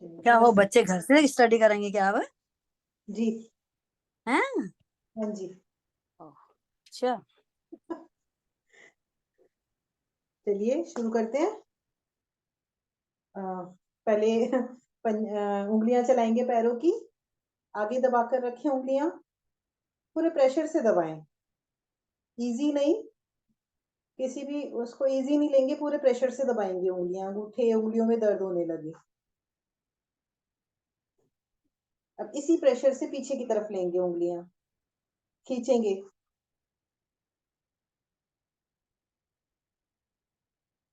क्या वो नमस्ते बच्चे घर से स्टडी करेंगे क्या अब? जी। हैं? हाँ जी। अच्छा। चलिए शुरू करते हैं। अ, पहले उंगलियां चलाएंगे पैरों की, आगे दबाकर रखें उंगलियां, पूरे प्रेशर से दबाएं। इजी नहीं, किसी भी उसको इजी नहीं लेंगे, पूरे प्रेशर से दबाएंगे उंगलियां, अंगूठे उंगलियों में दर्द होने लगे। अब इसी प्रेशर से पीछे की तरफ लेंगे उंगलियां, खींचेंगे।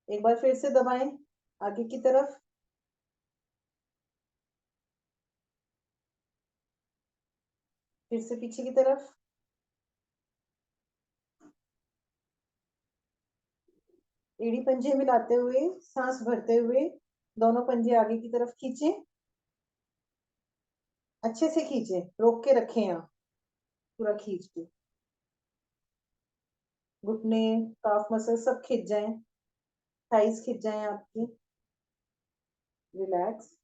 एक बार फिर से दबाएं आगे की तरफ, फिर से पीछे की तरफ। एड़ी पंजे मिलाते हुए, सांस भरते हुए, दोनों पंजे आगे की तरफ खींचें। अच्छे से खींचें, रोक के रखें यहाँ, पूरा खींच के। घुटने, काफ मसल सब खिंच जाएं, थाइस खिंच जाएं आपकी। रिलैक्स।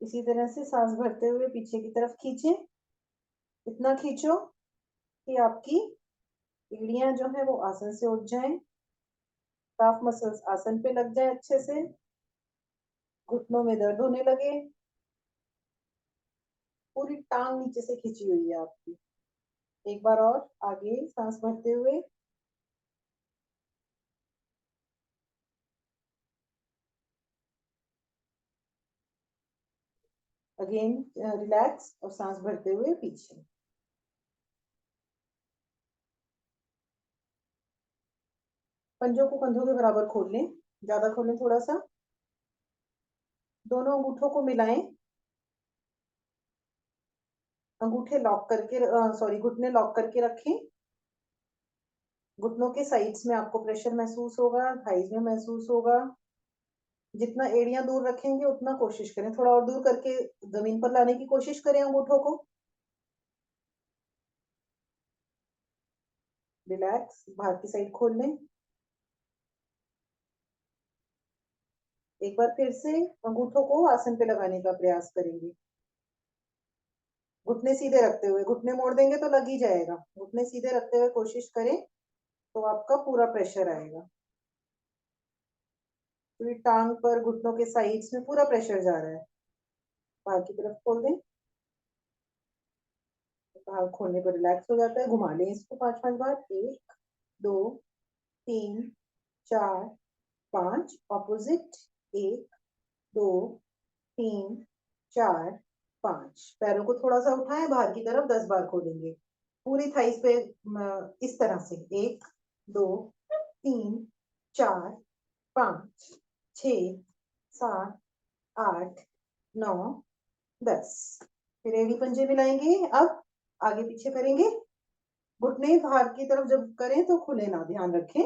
इसी तरह से सांस भरते हुए पीछे की तरफ खींचें। इतना खींचो कि आपकी एड़ियां जो है वो आसन से उठ जाएं, काफ मसल्स आसन पे लग जाए अच्छे से, घुटनों में दर्द होने लगे। पूरी टांग नीचे से खींची हुई है आपकी। एक बार और आगे सांस भरते हुए, अगेन रिलैक्स और सांस भरते हुए पीछे। पंजों को कंधों के बराबर खोल लें, ज्यादा खोलें थोड़ा सा। दोनों अंगूठों को मिलाएं, अंगूठे लॉक करके, सॉरी घुटने लॉक करके रखें। घुटनों के साइड्स में आपको प्रेशर महसूस होगा, थाइज में महसूस होगा। जितना एड़ियां दूर रखेंगे उतना कोशिश करें, थोड़ा और दूर करके जमीन पर लाने की कोशिश करें अंगूठों को। रिलैक्स, बाहर की साइड खोल लें। एक बार फिर से अंगूठों को आसन पे लगाने का प्रयास करेंगे, घुटने सीधे रखते हुए। घुटने मोड़ देंगे तो लग ही जाएगा, घुटने सीधे रखते हुए कोशिश करें तो आपका पूरा प्रेशर आएगा। पूरी टांग पर, घुटनों के साइड्स में पूरा प्रेशर जा रहा है। बाहर की तरफ खोल दें, बाहर खोलने पर रिलैक्स हो जाता है। घुमा लें इसको 5-5 बार। 1, 2, 3, 4, 5, ऑपोजिट। 1, 2, 3, 4, 5। पैरों को थोड़ा सा उठाएं, बाहर की तरफ 10 बार खोलेंगे पूरी थाइस पे। इस तरह से 1, 2, 3, 4, 5, 6, 7, 8, 9, 10। फिर एड़ी पंजे मिलाएंगे। अब आगे पीछे करेंगे, घुटने बाहर की तरफ जब करें तो खुले ना, ध्यान रखें।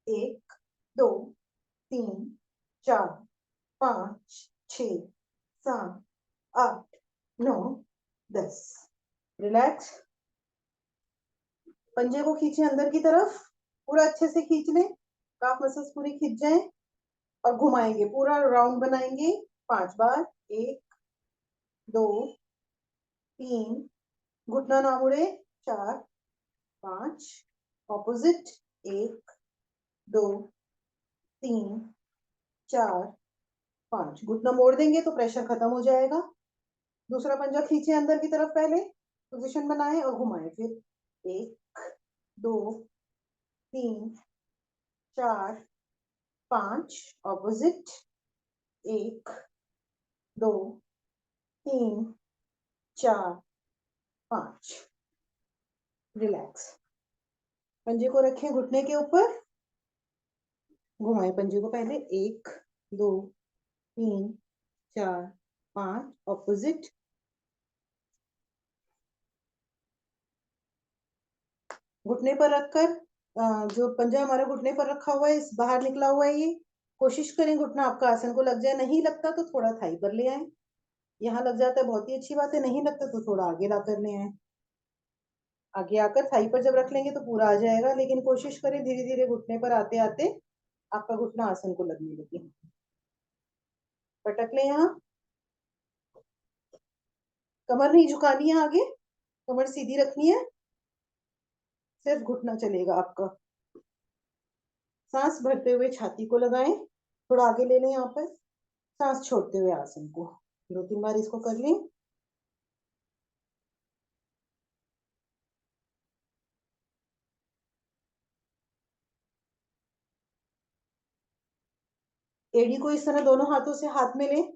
1, 2, 3, 4, 5, 6, 7, 8, 9, 10। रिलैक्स। पंजे को खींचे अंदर की तरफ, पूरा अच्छे से खींच लें, काफ मसल्स पूरी खींच जाए और घुमाएंगे, पूरा राउंड बनाएंगे 5 बार। 1, 2, 3, घुटना ना मुड़े। 4, 5, ऑपोजिट। 1, 2, 3, 4, 5। घुटना मोड़ देंगे तो प्रेशर खत्म हो जाएगा। दूसरा पंजा खींचे अंदर की तरफ, पहले पोजीशन बनाए और घुमाए। फिर 1, 2, 3, 4, 5, ऑपोजिट। 1, 2, 3, 4, 5। रिलैक्स। पंजे को रखें घुटने के ऊपर, घुमाए पंजे को पहले। 1, 2, 3, 4, 5, ऑपोजिट। घुटने पर रखकर, जो पंजा हमारा घुटने पर रखा हुआ है, इस बाहर निकला हुआ है, ये कोशिश करें घुटना आपका आसन को लग जाए। नहीं लगता तो थोड़ा थाई पर ले आए। यहाँ लग जाता है बहुत ही अच्छी बात है, नहीं लगता तो थोड़ा आगे ला कर ले आए। आगे आकर थाई पर जब रख लेंगे तो पूरा आ जाएगा, लेकिन कोशिश करें धीरे धीरे घुटने पर आते आते आपका घुटना आसन को लगने लगे। पटक लें यहाँ। कमर नहीं झुकानी है आगे, कमर सीधी रखनी है, सिर्फ घुटना चलेगा आपका। सांस भरते हुए छाती को लगाएं, थोड़ा आगे ले लें, यहाँ पर सांस छोड़ते हुए आसन को 2-3 बार इसको कर लें। एड़ी को इस तरह दोनों हाथों से हाथ में लें,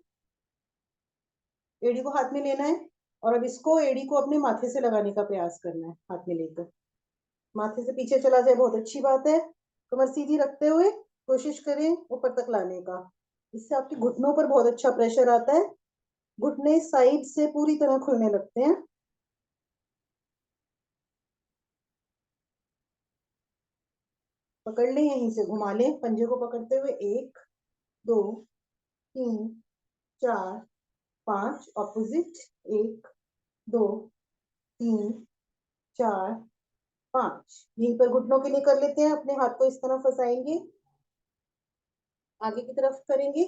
एड़ी को हाथ में लेना है और अब इसको एड़ी को अपने माथे से लगाने का प्रयास करना है, हाथ में लेकर माथे से पीछे चला जाए बहुत अच्छी बात है। कमर सीधी रखते हुए कोशिश करें ऊपर तक लाने का, इससे आपके घुटनों पर बहुत अच्छा प्रेशर आता है, घुटने साइड से पूरी तरह खुलने लगते हैं। पकड़ लें, यहीं से घुमा लें पंजे को पकड़ते हुए, 1 2 3 4 5 ऑपोजिट, 1 2 3 4 5। यहीं पर घुटनों के लिए कर लेते हैं, अपने हाथ को इस तरह फंसाएंगे, आगे की तरफ करेंगे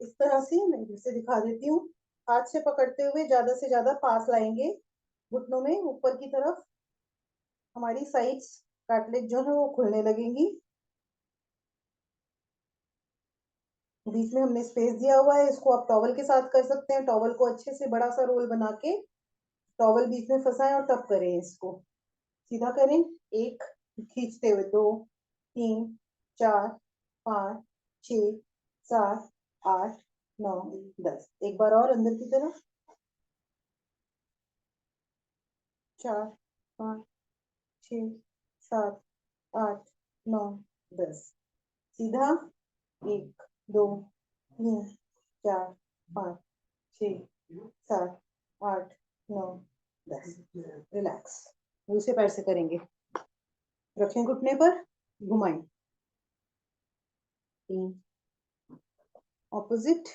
इस तरह से, मैं इधर से दिखा देती हूँ। हाथ से पकड़ते हुए ज्यादा से ज्यादा पास लाएंगे घुटनों में, ऊपर की तरफ हमारी साइड्स कार्टिलेज जो है वो खुलने लगेंगी। बीच में हमने स्पेस दिया हुआ है, इसको आप टॉवल के साथ कर सकते हैं, टॉवल को अच्छे से बड़ा सा रोल बना के टॉवल बीच में फंसाएं और तब करें इसको, सीधा करें। 1 खींचते हुए, 2 3 4 5 6 7 8 9 10। एक बार और अंदर की तरफ, 4 5 6 7 8 9 10। सीधा, 1 2 3 4 5 6 7 8 9 10। रिलैक्स। दूसरे पैर से करेंगे, रखें घुटने पर, घुमाएं, 3 ऑपोजिट,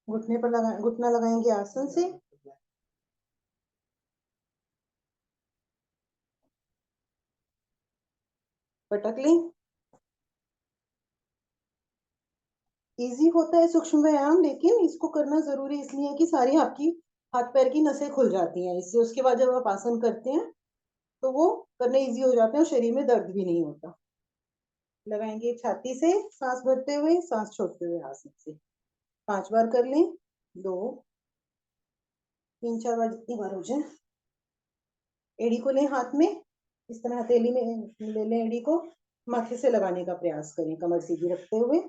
घुटने पर लगा, घुटना लगाएंगे आसन से, पटक लें। इजी होता है सूक्ष्म व्यायाम, लेकिन इसको करना जरूरी इसलिए है कि सारी आपकी हाथ पैर की नसें खुल जाती हैं इससे, उसके बाद जब आप आसन करते हैं तो वो करने इजी हो जाते हैं और शरीर में दर्द भी नहीं होता। लगाएंगे छाती से, सांस भरते हुए, सांस छोड़ते हुए आसन से 5 बार कर लें, 2 3 4 बार जितनी बार हो जाए। एड़ी को लें हाथ में, इस तरह हथेली में ले लें एड़ी को, माथे से लगाने का प्रयास करें कमर सीधी रखते हुए।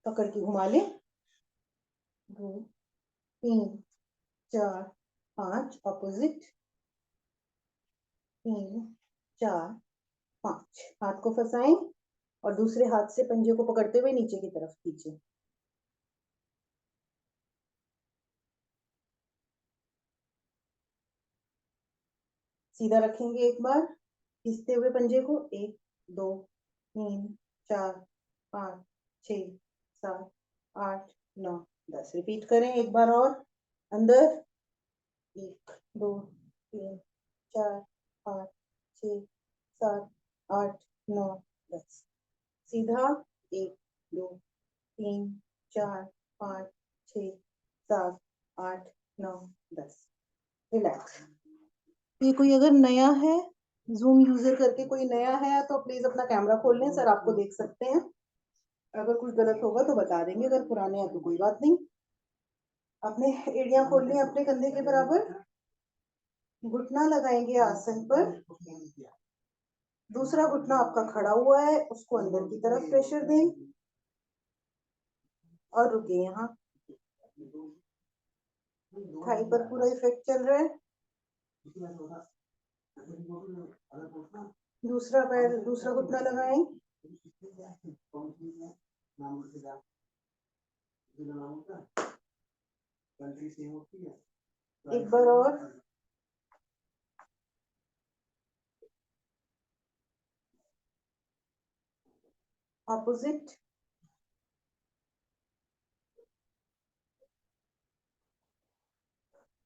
पकड़ के घुमा लें, 2 3 4 5 ऑपोजिट, 3 4 5। हाथ को फंसाएं और दूसरे हाथ से पंजे को पकड़ते हुए नीचे की तरफ खींचे। सीधा रखेंगे, एक बार खींचते हुए पंजे को, 1 2 3 4 5 6 7 8 9 10। रिपीट करें एक बार और, अंदर, 1 2 3 4 5 6 7 8 9 10। सीधा, 1 2 3 4 5 6 7 8 9 10। रिलैक्स। ये कोई अगर नया है, जूम यूजर करके कोई नया है, तो प्लीज अपना कैमरा खोल लें, सर आपको देख सकते हैं, अगर कुछ गलत होगा तो बता देंगे, अगर पुराने हैं तो कोई बात नहीं। अपने एड़ियां खोल लें अपने कंधे के बराबर, घुटना लगाएंगे आसन पर, दूसरा घुटना आपका खड़ा हुआ है, उसको अंदर की तरफ प्रेशर दें और रुके यहाँ, थाई पर पूरा इफेक्ट चल रहा है। दूसरा पैर, दूसरा घुटना लगाएं, एक बार और, ऑपोजिट,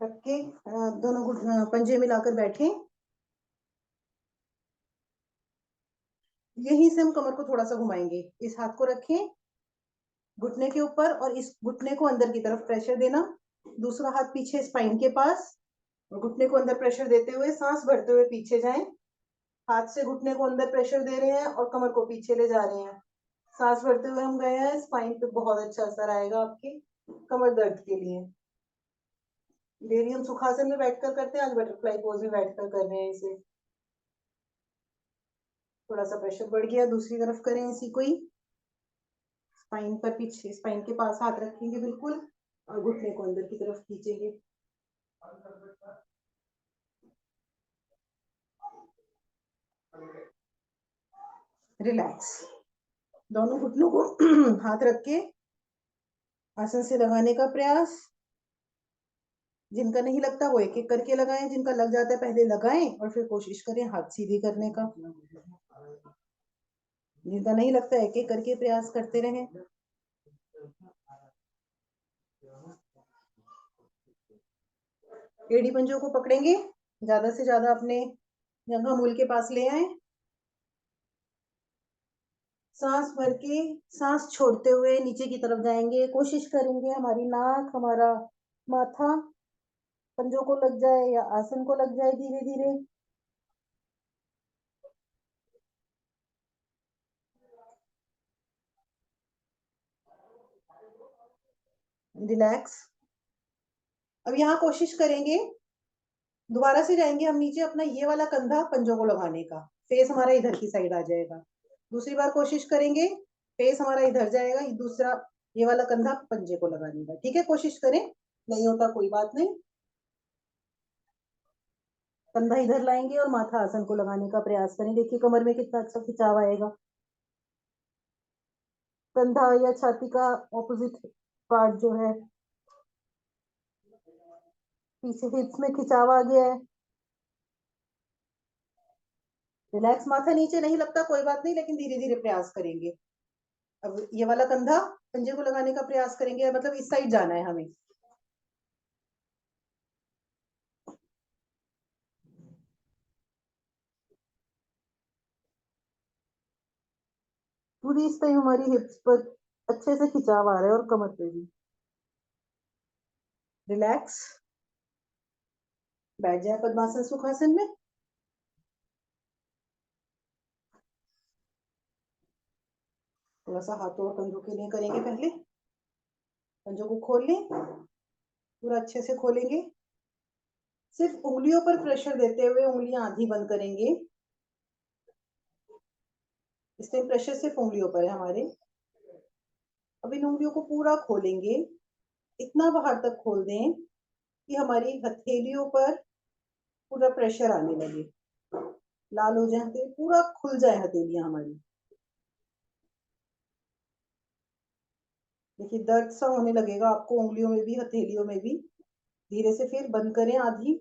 रख के दोनों पंजे मिलाकर बैठे। यहीं से हम कमर को थोड़ा सा घुमाएंगे। इस हाथ को रखें घुटने के ऊपर और इस घुटने को अंदर की तरफ प्रेशर देना। दूसरा हाथ पीछे स्पाइन के पास और घुटने को अंदर प्रेशर देते हुए सांस भरते हुए पीछे जाएं। हाथ से घुटने को अंदर प्रेशर दे रहे हैं और कमर को पीछे ले जा रहे हैं। सांस भरते हुए हम गए हैं। स्पाइन पे बहुत अच्छा असर आएगा आपके कमर दर्द के लिए। डेली हम सुखासन में बैठकर करते हैं, आज बटरफ्लाई पोज में बैठकर कर रहे हैं इसे। थोड़ा सा प्रेशर बढ़ गया, दूसरी तरफ करें इसी को ही। स्पाइन पर पीछे स्पाइन के पास हाथ रखेंगे बिल्कुल और घुटने को अंदर की तरफ खींचेंगे। रिलैक्स। दोनों घुटनों को हाथ रख के आसन से लगाने का प्रयास। जिनका नहीं लगता वो एक एक करके लगाएं, जिनका लग जाता है पहले लगाएं और फिर कोशिश करें हाथ सीधे करने का। जिनका नहीं लगता एक एक करके प्रयास करते रहें। एड़ी पंजों को पकड़ेंगे, ज्यादा से ज्यादा अपने जंघा मूल के पास ले आए। सांस भर के सांस छोड़ते हुए नीचे की तरफ जाएंगे। कोशिश करेंगे हमारी नाक हमारा माथा पंजों को लग जाए या आसन को लग जाए धीरे धीरे। रिलैक्स। अब यहाँ कोशिश करेंगे, दोबारा से जाएंगे हम नीचे, अपना ये वाला कंधा पंजों को लगाने का। फेस हमारा इधर की साइड आ जाएगा। दूसरी बार कोशिश करेंगे, फेस हमारा इधर जाएगा, दूसरा ये वाला कंधा पंजे को लगाने का। ठीक है, कोशिश करें, नहीं होता कोई बात नहीं। कंधा इधर लाएंगे और माथा आसन को लगाने का प्रयास करें। देखिए कमर में कितना अच्छा खिंचाव आएगा। कंधा या छाती का ऑपोजिट पार्ट जो है, पीछे हिप्स में खिंचाव आ गया है। रिलैक्स। माथा नीचे नहीं लगता कोई बात नहीं, लेकिन धीरे धीरे प्रयास करेंगे। अब ये वाला कंधा पंजे को लगाने का प्रयास करेंगे, मतलब इस साइड जाना है हमें। पूरी इस टाइम हमारी हिप्स पर अच्छे से खिंचाव आ रहा है और कमर पे भी। रिलैक्स। बैठ जाए पद्मासन सुखासन में। थोड़ा सा हाथों और कंधों के लिए करेंगे। पहले पंजों को खोल लें, पूरा अच्छे से खोलेंगे। सिर्फ उंगलियों पर प्रेशर देते हुए उंगलियां आधी बंद करेंगे। इस टाइम प्रेशर सिर्फ उंगलियों पर है हमारे। अब इन उंगलियों को पूरा खोलेंगे, इतना बाहर तक खोल दें कि हमारी हथेलियों पर पूरा प्रेशर आने लगे, लाल हो जाए, पूरा खुल जाए हथेलियां हमारी। देखिए दर्द सा होने लगेगा आपको उंगलियों में भी हथेलियों में भी। धीरे से फिर बंद करें, आधी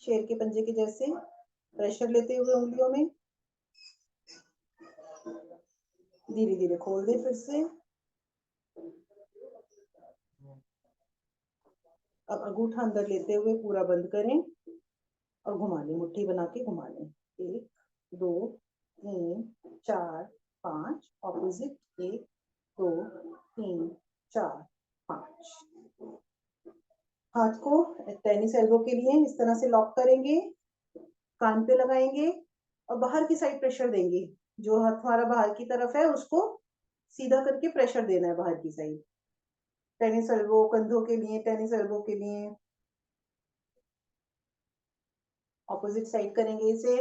शेर के पंजे के जैसे प्रेशर लेते हुए उंगलियों में। धीरे धीरे खोल दें फिर से। अब अंगूठा अंदर लेते हुए पूरा बंद करें और घुमा लें, मुट्ठी बना के घुमा लें। 1 2 3 4 5 ऑपोजिट। 1 2 3 4 5। हाथ को टेनिस एल्बो के लिए इस तरह से लॉक करेंगे, कान पे लगाएंगे और बाहर की साइड प्रेशर देंगे। जो हाथ हमारा बाहर की तरफ है उसको सीधा करके प्रेशर देना है बाहर की साइड। टेनिस एल्बो कंधों के लिए, टेनिस एल्बो के लिए। ऑपोजिट साइड करेंगे इसे।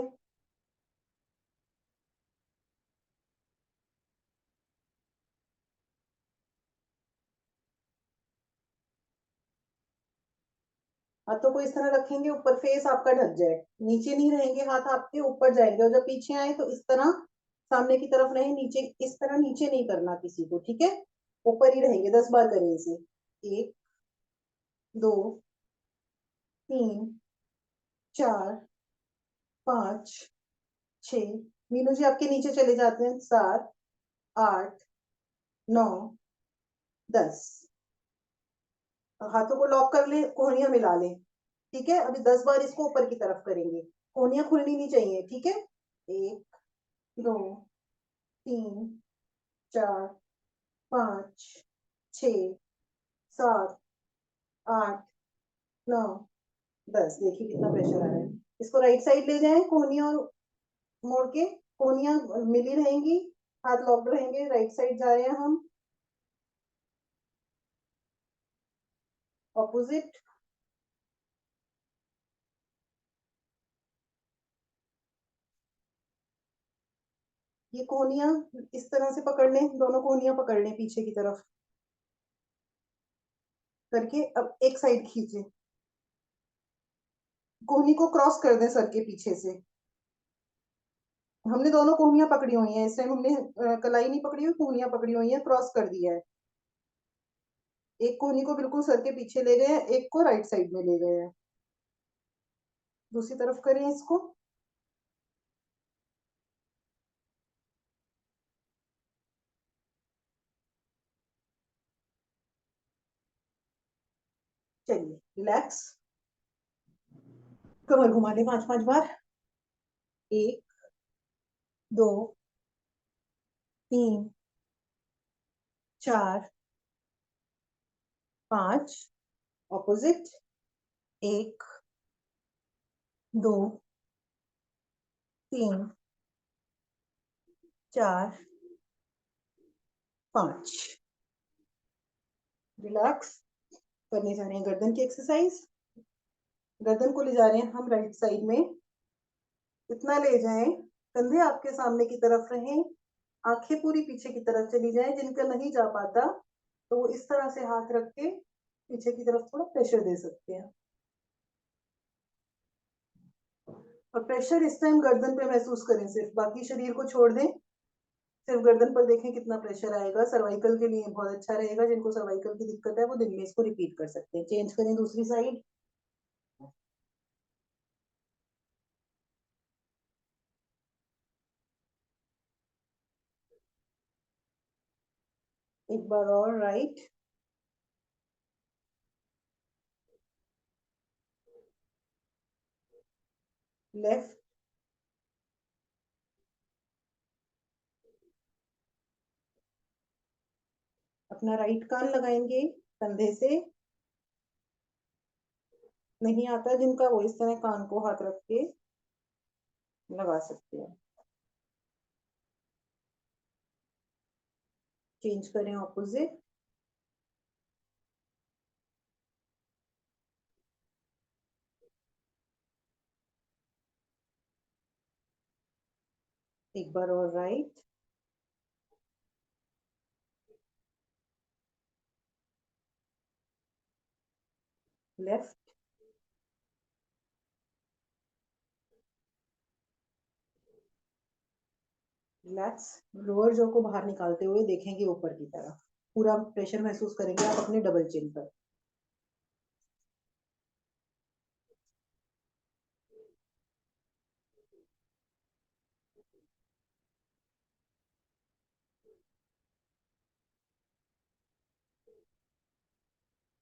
हाथों को इस तरह रखेंगे, ऊपर फेस आपका ढक जाए, नीचे नहीं रहेंगे हाथ आपके, ऊपर जाएंगे। और जब पीछे आए तो इस तरह सामने की तरफ नहीं, नीचे इस तरह नीचे नहीं करना किसी को, ठीक है। ऊपर ही रहेंगे। 10 बार करें इसे। 1 2 3 4 5 6। मीनू जी आपके नीचे चले जाते हैं। 7 8 9 10। हाथों को लॉक कर ले, कोहनियां मिला ले। ठीक है, अभी 10 बार इसको ऊपर की तरफ करेंगे। कोहनियां खुलनी नहीं चाहिए, ठीक है। 1, 2, 3, 4, 5, 6, 7, 8, 9, 10। देखिए कितना प्रेशर आ रहा है। इसको राइट साइड ले जाएं, कोहनियां मोड़ के। कोहनियां मिली रहेंगी, हाथ लॉक्ड रहेंगे। राइट साइड जा रहे हैं हम, ऑपोजिट। ये कोहनियां इस तरह से पकड़ लें, दोनों कोहनियां पकड़ लें पीछे की तरफ करके। अब एक साइड खींचे, कोहनी को क्रॉस कर दें सर के पीछे से। हमने दोनों कोहनियां पकड़ी हुई हैं इस टाइम, हमने कलाई नहीं पकड़ी हुई, कोहनियां पकड़ी हुई हैं, क्रॉस कर दिया है। एक कोहनी को बिल्कुल सर के पीछे ले गए हैं, एक को राइट साइड में ले गए हैं। दूसरी तरफ करें इसको। चलिए रिलैक्स, कमर घुमा ले 5-5 बार। 1, 2, 3, 4, 5, ऑपोजिट। 1, 2, 3, 4, 5। रिलैक्स। करने जा रहे हैं गर्दन की एक्सरसाइज। गर्दन को ले जा रहे हैं हम राइट साइड में। इतना ले जाएं, कंधे आपके सामने की तरफ रहें, आंखें पूरी पीछे की तरफ चली जाएं। जिनका नहीं जा पाता तो वो इस तरह से हाथ रख के पीछे की तरफ थोड़ा प्रेशर दे सकते हैं। और प्रेशर इस टाइम गर्दन पे महसूस करें सिर्फ, बाकी शरीर को छोड़ दें। सिर्फ गर्दन पर देखें कितना प्रेशर आएगा। सर्वाइकल के लिए बहुत अच्छा रहेगा। जिनको सर्वाइकल की दिक्कत है वो दिन में इसको रिपीट कर सकते हैं। चेंज करें दूसरी साइड। एक बार और राइट, लेफ्ट। अपना राइट कान लगाएंगे कंधे से। नहीं आता जिनका वो इस तरह कान को हाथ रख के लगा सकते हैं। चेंज करें ऑपोजिट। एक बार और right, left. Relax. Lower jaw को बाहर निकालते हुए देखेंगे ऊपर की तरफ। पूरा प्रेशर महसूस करेंगे आप अपने डबल चिन पर।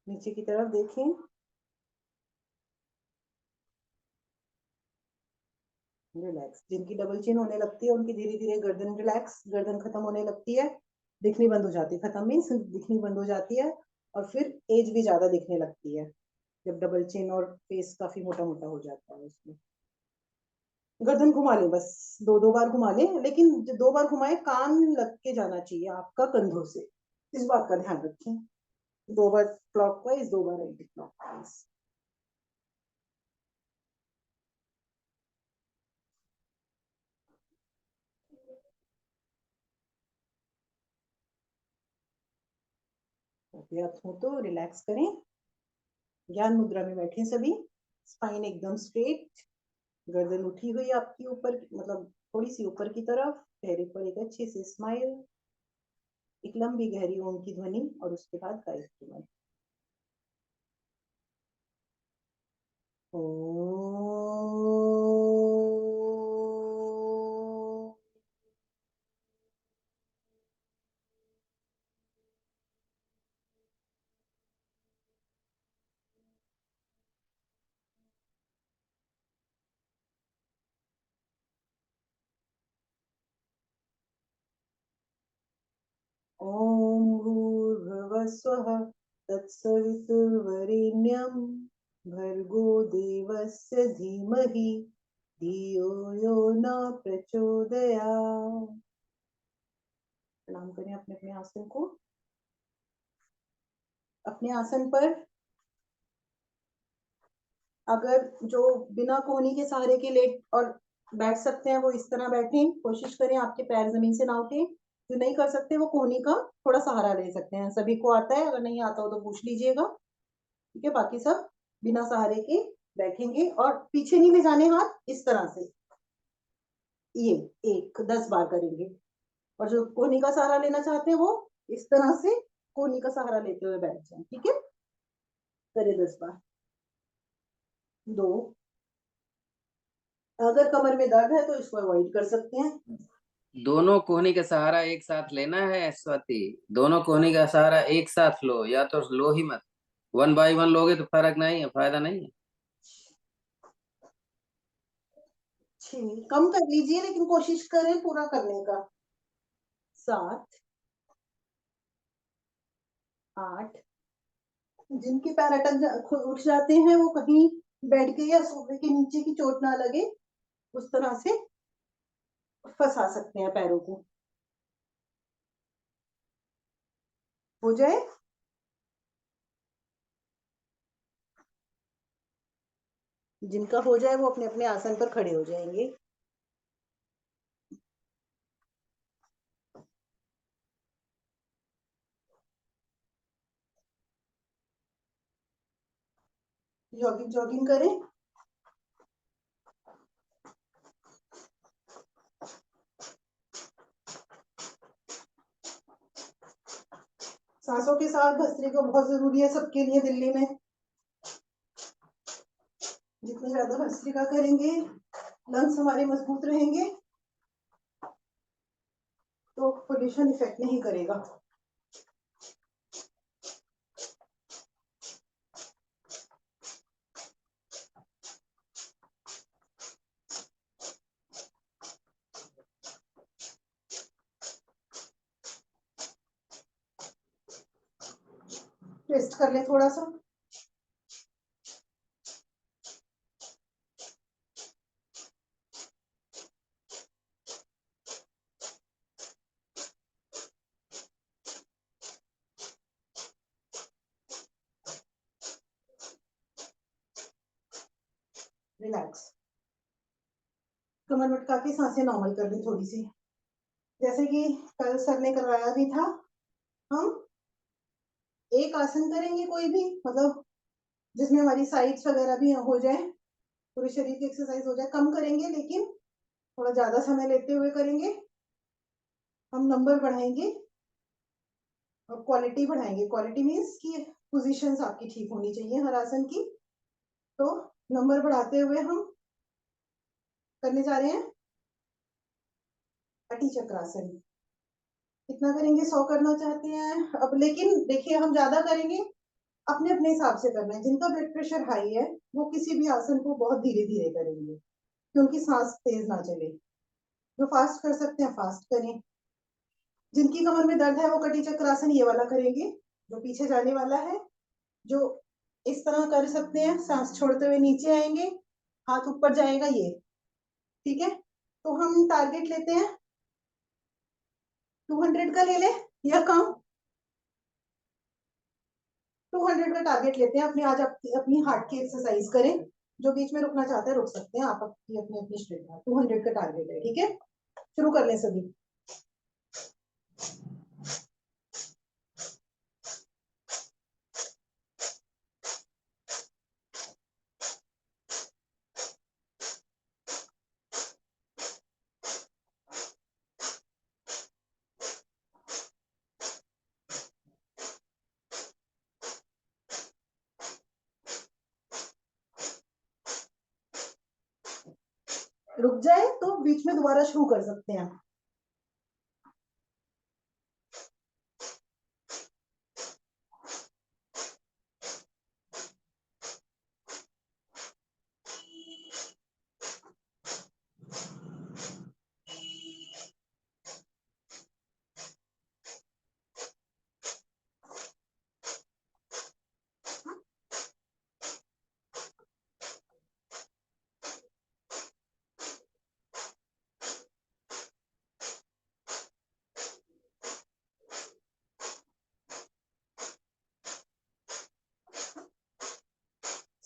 नीचे की तरफ देखें। रिलैक्स। जिनकी डबल चिन होने लगती है उनकी धीरे धीरे गर्दन रिलैक्स, गर्दन खत्म होने लगती है, दिखनी बंद हो जाती है। खत्म मीन्स दिखनी बंद हो जाती है। और फिर एज भी ज्यादा दिखने लगती है जब डबल चिन और फेस काफी मोटा मोटा हो जाता है उसमें। गर्दन घुमा ले बस, 2-2 बार घुमा ले, लेकिन 2 बार घुमाए कान लग के जाना चाहिए आपका कंधों से। इस बात का ध्यान रखें। 2 बार क्लॉकवाइज, 2 बार एंटी क्लॉकवाइज। अभ्यास हो तो रिलैक्स करें। ज्ञान मुद्रा में बैठे सभी। स्पाइन एकदम स्ट्रेट, गर्दन उठी हुई आपकी ऊपर, मतलब थोड़ी सी ऊपर की तरफ। चेहरे पर एक अच्छी सी स्माइल, एक लंबी गहरी ओम की ध्वनि और उसके बाद गायत्री मंत्र। स्वः तत्सवितुर्वरेण्यं भर्गो देवस्य धीमहि धियो यो न प्रचोदयात्। प्रणाम करें अपने अपने आसन को। अपने आसन पर अगर जो बिना कोहनी के सहारे के लेट और बैठ सकते हैं वो इस तरह बैठें, कोशिश करें आपके पैर जमीन से ना उठे। जो नहीं कर सकते वो कोहनी का थोड़ा सहारा ले सकते हैं, सभी को आता है, अगर नहीं आता हो तो पूछ लीजिएगा, ठीक है। बाकी सब बिना सहारे के बैठेंगे और पीछे नहीं ले जाने हाथ, इस तरह से ये 10 बार करेंगे। और जो कोहनी का सहारा लेना चाहते हैं वो इस तरह से कोहनी का सहारा लेते हुए बैठ जाए, ठीक है। करें 10 बार। 2। अगर कमर में दर्द है तो इसको अवॉइड कर सकते हैं। दोनों कोहनी का सहारा एक साथ लेना है स्वाति, दोनों कोहनी का सहारा एक साथ लो, या तो लो ही मत। 1 बाय 1 लोगे तो फर्क नहीं है, फायदा नहीं है। 6 कम कर लीजिए लेकिन कोशिश करें पूरा करने का। 7 8। जिनके पैर उठ जाते हैं वो कहीं बेड के या सोफे के नीचे की चोट ना लगे उस तरह से फंसा सकते हैं पैरों को। हो जाए। जिनका हो जाए वो अपने अपने आसन पर खड़े हो जाएंगे। जॉगिंग जॉगिंग करें। सांसों के साथ भस्त्रिका बहुत जरूरी है सबके लिए दिल्ली में। जितनी ज्यादा भस्त्रिका करेंगे लंग्स हमारे मजबूत रहेंगे तो पोल्यूशन इफेक्ट नहीं करेगा। रेस्ट कर ले थोड़ा सा। रिलैक्स। कमर मटका के सांसें नॉर्मल कर ली थोड़ी सी, जैसे कि कल सर ने करवाया भी था। हम एक आसन करेंगे कोई भी, मतलब जिसमें हमारी साइड्स वगैरह भी हो जाए, पूरे शरीर की एक्सरसाइज हो जाए। कम करेंगे लेकिन थोड़ा ज्यादा समय लेते हुए करेंगे। हम नंबर बढ़ाएंगे और क्वालिटी बढ़ाएंगे। क्वालिटी मीन्स कि पोजीशंस आपकी ठीक होनी चाहिए हर आसन की। तो नंबर बढ़ाते हुए हम करने जा रहे हैं अटी चक्रासन। कितना करेंगे? 100 करना चाहते हैं अब, लेकिन देखिए हम ज्यादा करेंगे, अपने अपने हिसाब से करना है। जिनका ब्लड प्रेशर हाई है वो किसी भी आसन को बहुत धीरे धीरे करेंगे क्योंकि सांस तेज ना चले। जो फास्ट कर सकते हैं फास्ट करें। जिनकी कमर में दर्द है वो कटी चक्रासन ये वाला करेंगे जो पीछे जाने वाला है। जो इस तरह कर सकते हैं, सांस छोड़ते हुए नीचे आएंगे, हाथ ऊपर जाएगा, ये ठीक है। तो हम टारगेट लेते हैं 200 का ले ले या कम। 200 का टारगेट लेते हैं अपने। आज अपनी हार्ट की एक्सरसाइज करें। जो बीच में रुकना चाहते हैं रुक सकते हैं, आप अपनी अपनी अपनी स्ट्रेट में। 200 का टारगेट है, ठीक है। शुरू कर लें सभी। रुक जाए तो बीच में दोबारा शुरू कर सकते हैं।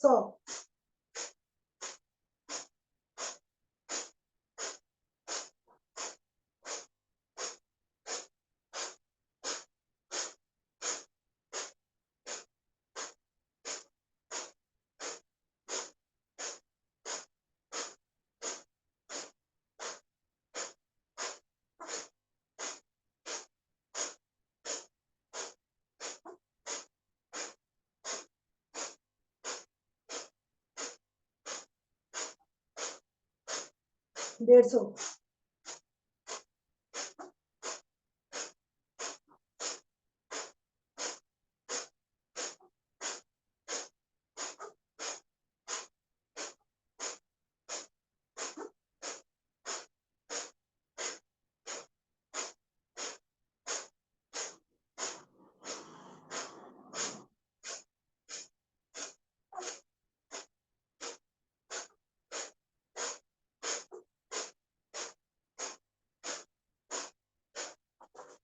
100, डेढ़ सौ,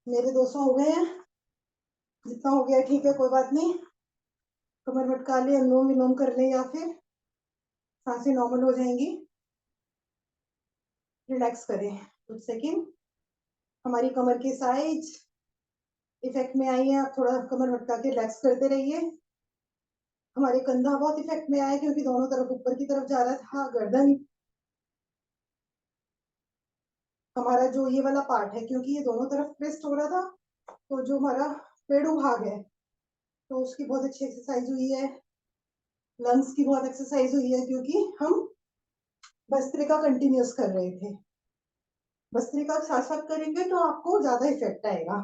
मेरे 200 हो गए हैं। जितना हो गया ठीक है, कोई बात नहीं। कमर मटका ले, अनुलोम विलोम कर ले, या फिर सांसें नॉर्मल हो जाएंगी। रिलैक्स करें कुछ सेकंड। हमारी कमर की साइज इफेक्ट में आई है। आप थोड़ा कमर मटका के रिलैक्स करते रहिए। हमारे कंधा बहुत इफेक्ट में आया क्योंकि दोनों तरफ ऊपर की तरफ जा रहा था। गर्दन, हमारा जो ये वाला पार्ट है, क्योंकि ये दोनों तरफ ट्विस्ट हो रहा था, तो जो हमारा पेड़ू भाग है, तो उसकी बहुत अच्छी एक्सरसाइज हुई है। लंग्स की बहुत एक्सरसाइज हुई है, क्योंकि हम भस्त्रिका कंटिन्यूस कर रहे थे। भस्त्रिका साथ साथ करेंगे तो आपको ज्यादा इफेक्ट आएगा।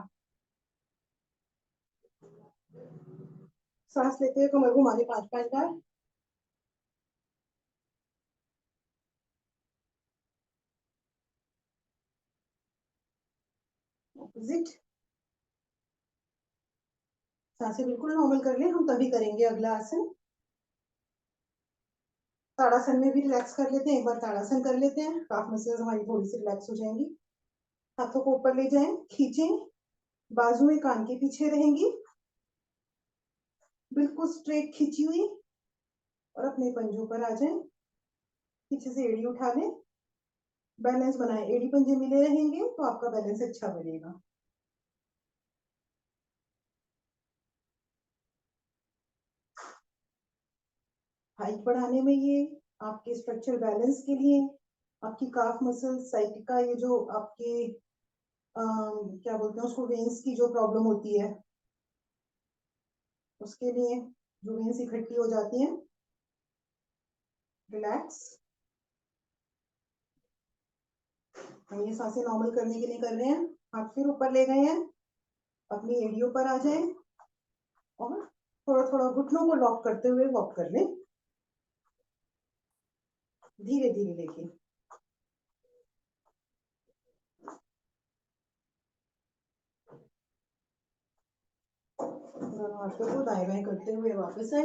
सांस लेते हुए कमर घुमाने 5-5 बार। ऑपोजिट। सांसें बिल्कुल नॉर्मल कर लें, हम तभी करेंगे अगला आसन। ताड़ासन में भी रिलैक्स कर लेते हैं। एक बार ताड़ासन कर लेते हैं, काफ मसल्स हमारी थोड़ी सी रिलैक्स हो जाएंगी। हाथों को ऊपर ले जाएं, खींचें, बाजुएं कान के पीछे रहेंगी, बिल्कुल स्ट्रेट खींची हुई, और अपने पंजों पर आ जाएं। पीछे से एड़ी उठा लें, बैलेंस बनाएं। एड़ी पंजे मिले रहेंगे तो आपका बैलेंस अच्छा बनेगा। हाइट बढ़ाने में ये आपके स्ट्रक्चरल बैलेंस के लिए, आपकी काफ मसल, साइटिका, ये जो आपके क्या बोलते हैं उसको, वेन्स की जो प्रॉब्लम होती है, उसके लिए, जो वेन्स इकट्ठी हो जाती हैं। रिलैक्स। हम ये सांसें नॉर्मल करने के लिए कर रहे हैं। हाथ फिर ऊपर ले गए हैं, अपनी एड़ियों पर आ जाएं, और थोड़ा थोड़ा घुटनों को लॉक करते हुए वॉक कर लें, धीरे धीरे लेके। दोनों हाथों को दाएं बाएं करते हुए वापस आए।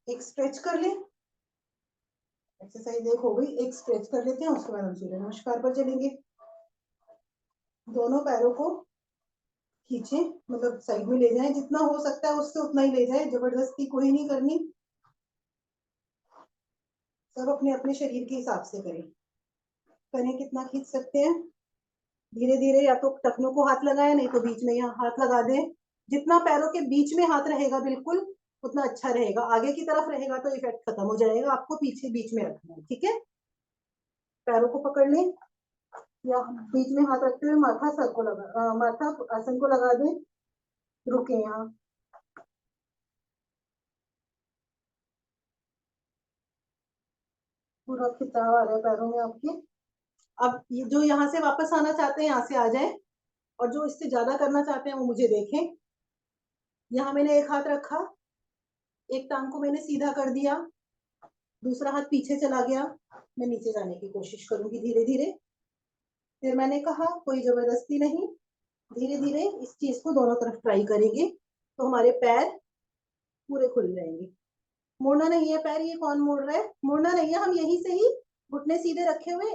एक स्ट्रेच कर लें। एक्सरसाइज एक हो गई, एक स्ट्रेच कर लेते हैं, उसके बाद हम सूर्य नमस्कार पर चलेंगे। दोनों पैरों को खींचे, मतलब साइड में ले जाएं, जितना हो सकता है उससे उतना ही ले जाएं, जबरदस्ती कोई नहीं करनी। सब अपने अपने शरीर के हिसाब से करें। करें कितना खींच सकते हैं, धीरे धीरे। या तो टखनों को हाथ लगाए, नहीं तो बीच में यहाँ हाथ लगा दें। जितना पैरों के बीच में हाथ रहेगा बिल्कुल उतना अच्छा रहेगा। आगे की तरफ रहेगा तो इफेक्ट खत्म हो जाएगा। आपको पीछे बीच में रखना है, ठीक है। पैरों को पकड़ लें, या बीच में हाथ रखते हुए माथा सर को लगा, माथा आसन को लगा दें। रुके यहाँ। पूरा खिंचाव आ रहा है पैरों में आपके। अब ये जो यहाँ से वापस आना चाहते हैं, यहाँ से आ जाएं, और जो इससे ज्यादा करना चाहते हैं वो मुझे देखें। यहाँ मैंने एक हाथ रखा, एक टांग को मैंने सीधा कर दिया, दूसरा हाथ पीछे चला गया। मैं नीचे जाने की कोशिश करूंगी धीरे धीरे। फिर मैंने कहा कोई जबरदस्ती नहीं, धीरे धीरे इस चीज को दोनों तरफ ट्राई करेंगे तो हमारे पैर पूरे खुल जाएंगे। मुड़ना नहीं है पैर, ये कौन मोड़ रहा है, मुड़ना नहीं है। हम यहीं से ही घुटने सीधे रखे हुए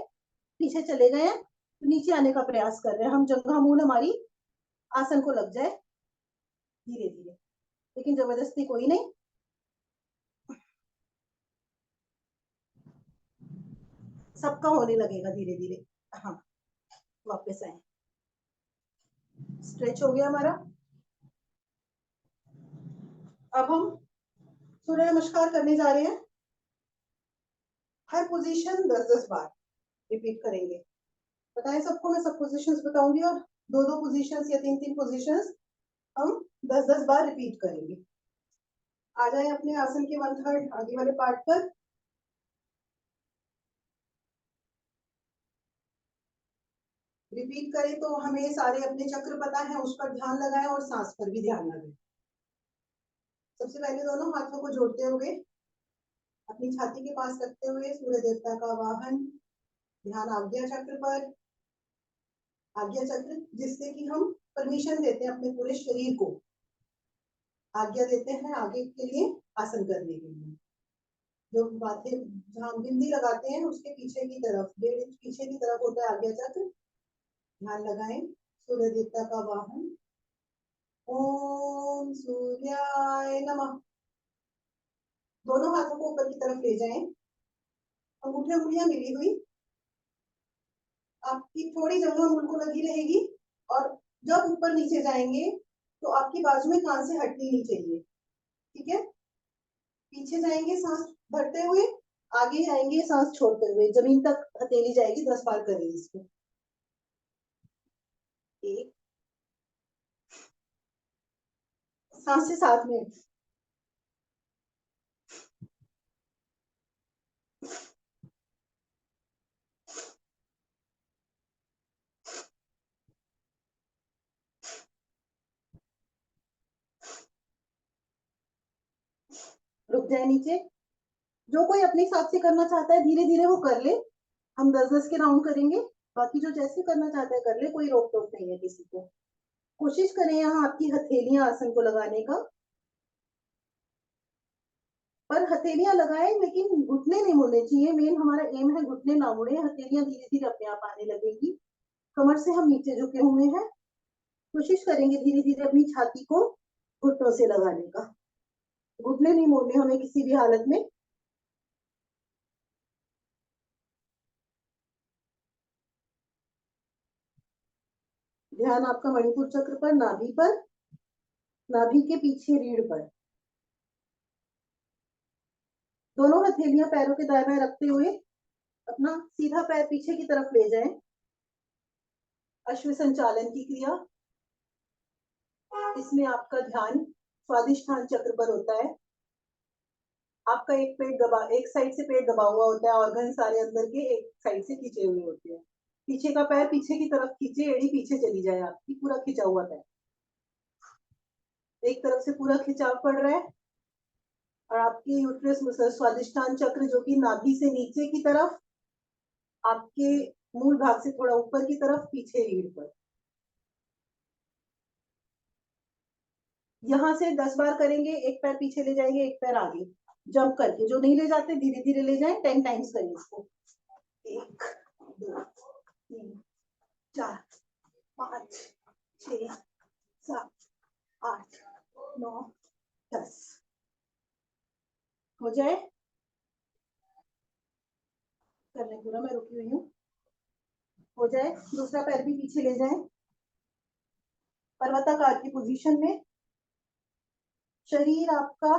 पीछे चले गए हैं, तो नीचे आने का प्रयास कर रहे हैं हम। जंघा मूल हमारी आसन को लग जाए धीरे धीरे, लेकिन जबरदस्ती कोई नहीं। सबका होने लगेगा धीरे धीरे। हाँ, वापस आए। स्ट्रेच हो गया हमारा। अब हम सूर्य नमस्कार करने जा रहे हैं। हर पोजीशन 10-10 बार रिपीट करेंगे। बताएं सबको, मैं सब पोजीशंस बताऊंगी और 2-2 पोजीशंस या 3-3 पोजीशंस हम 10-10 बार रिपीट करेंगे। आ जाए अपने आसन के 1/3 आगे वाले पार्ट पर। रिपीट करें तो हमें सारे अपने चक्र पता है, उस पर ध्यान लगाएं और सांस पर भी ध्यान लगाएं। सबसे पहले दोनों हाथों को जोड़ते हुए अपनी छाती के पास रखते हुए सूर्य देवता का वाहन, ध्यान आज्ञा चक्र पर। आज्ञा चक्र जिससे कि हम परमिशन देते हैं अपने पूरे शरीर को, आज्ञा देते हैं आगे के लिए आसन करने के लिए। जो बातें जहाँ बिंदी लगाते हैं उसके पीछे की तरफ, 1.5 इंच पीछे की तरफ होता है आज्ञा चक्र। ध्यान लगाएं। सूर्य देवता का वाहन, ओम सूर्याय नमः। दोनों हाथों को ऊपर की तरफ ले जाएं। अंगूठे उंगलियां मिली हुई, आपकी थोड़ी जगह मुंह को लगी रहेगी। और जब ऊपर नीचे जाएंगे तो आपकी बाजू में कान से हटनी नहीं चाहिए, ठीक है। पीछे जाएंगे सांस भरते हुए, आगे आएंगे सांस छोड़ते हुए, जमीन तक हथेली जाएगी। 10 बार करें इसको। 1, सांस से साथ में। रुक जाए नीचे। जो कोई अपने हिसाब से करना चाहता है धीरे धीरे वो कर ले। हम 10-10 के राउंड करेंगे, बाकी जो जैसे करना चाहता है कर ले, कोई रोक टोक नहीं है किसी को। कोशिश करें यहाँ आपकी हथेलियां आसन को लगाने का, पर हथेलियां लगाए लेकिन घुटने नहीं मुड़ने चाहिए। मेन हमारा एम है घुटने ना मुड़े। हथेलियां धीरे धीरे अपने आप आने लगेगी। कमर से हम नीचे झुके हुए हैं। कोशिश करेंगे धीरे धीरे अपनी छाती को घुटनों से लगाने का। घुटने नहीं मोड़ने हमें किसी भी हालत में। ध्यान आपका मणिपुर चक्र पर, नाभि पर, नाभि के पीछे रीढ़ पर। दोनों हथेलियां पैरों के दाएं बाएं रखते हुए अपना सीधा पैर पीछे की तरफ ले जाएं। अश्व संचालन की क्रिया। इसमें आपका ध्यान स्वादिष्ठान चक्र पर होता है। आपका एक पेट दबा, एक साइड से पेट दबा हुआ होता है, ऑर्गन सारे अंदर के एक साइड से खींचे हुए होते हैं। पीछे का पैर पीछे की तरफ खींचे, एड़ी पीछे चली जाए आपकी, पूरा खींचा हुआ पैर। एक तरफ से पूरा खिंचाव पड़ रहा है और आपकी यूट्रस स्वादिष्ठान चक्र जो कि नाभि से नीचे की तरफ, आपके मूल भाग से थोड़ा ऊपर की तरफ, पीछे रीढ़ पर। यहाँ से 10 बार करेंगे। एक पैर पीछे ले जाएंगे, एक पैर आगे जंप करके। जो नहीं ले जाते धीरे धीरे ले जाएं। 10 टाइम्स करें इसको। 1, 2, 3, 4, 5, 6, 7, 8, 9, 10 हो जाए। करने पूरा, मैं रुकी हुई हूँ। हो जाए। दूसरा पैर भी पीछे ले जाएं, पर्वताकार की पोजीशन में। शरीर आपका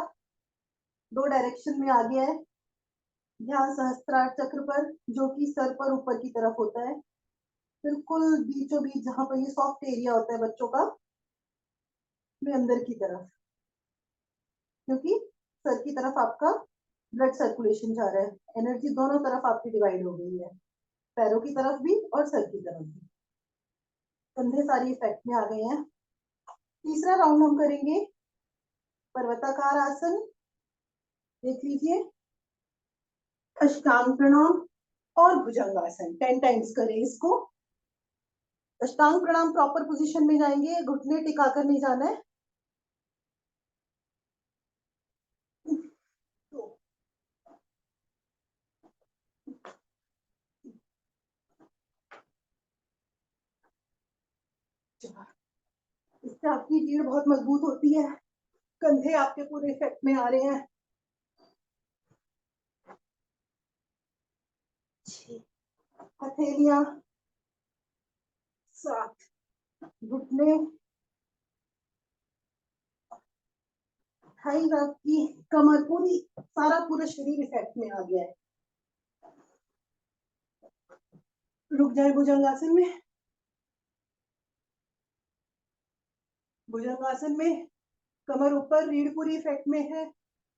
2 डायरेक्शन में आ गया है। ध्यान सहस्त्रार चक्र पर जो कि सर पर ऊपर की तरफ होता है, बिल्कुल बीचों बीच जहां पर ये सॉफ्ट एरिया होता है बच्चों का, में अंदर की तरफ। क्योंकि सर की तरफ आपका ब्लड सर्कुलेशन जा रहा है, एनर्जी दोनों तरफ आपकी डिवाइड हो गई है, पैरों की तरफ भी और सर की तरफ भी। कंधे सारी इफेक्ट में आ गए हैं। तीसरा राउंड हम करेंगे पर्वताकार आसन। देख लीजिए, अष्टांग प्रणाम और भुजंगासन 10 टाइम्स करें इसको। अष्टांग प्रणाम प्रॉपर पोजीशन में जाएंगे, घुटने टिकाकर नहीं जाना है। तो 4, इससे आपकी रीढ़ बहुत मजबूत होती है, कंधे आपके पूरे इफेक्ट में आ रहे हैं। 6 हथेलियां, 7 घुटने, थाई आपकी कमर, पूरी पूरा शरीर इफेक्ट में आ गया है। रुक जाए भुजंगासन में। भुजंगासन में कमर ऊपर, रीढ़ पूरी इफेक्ट में है,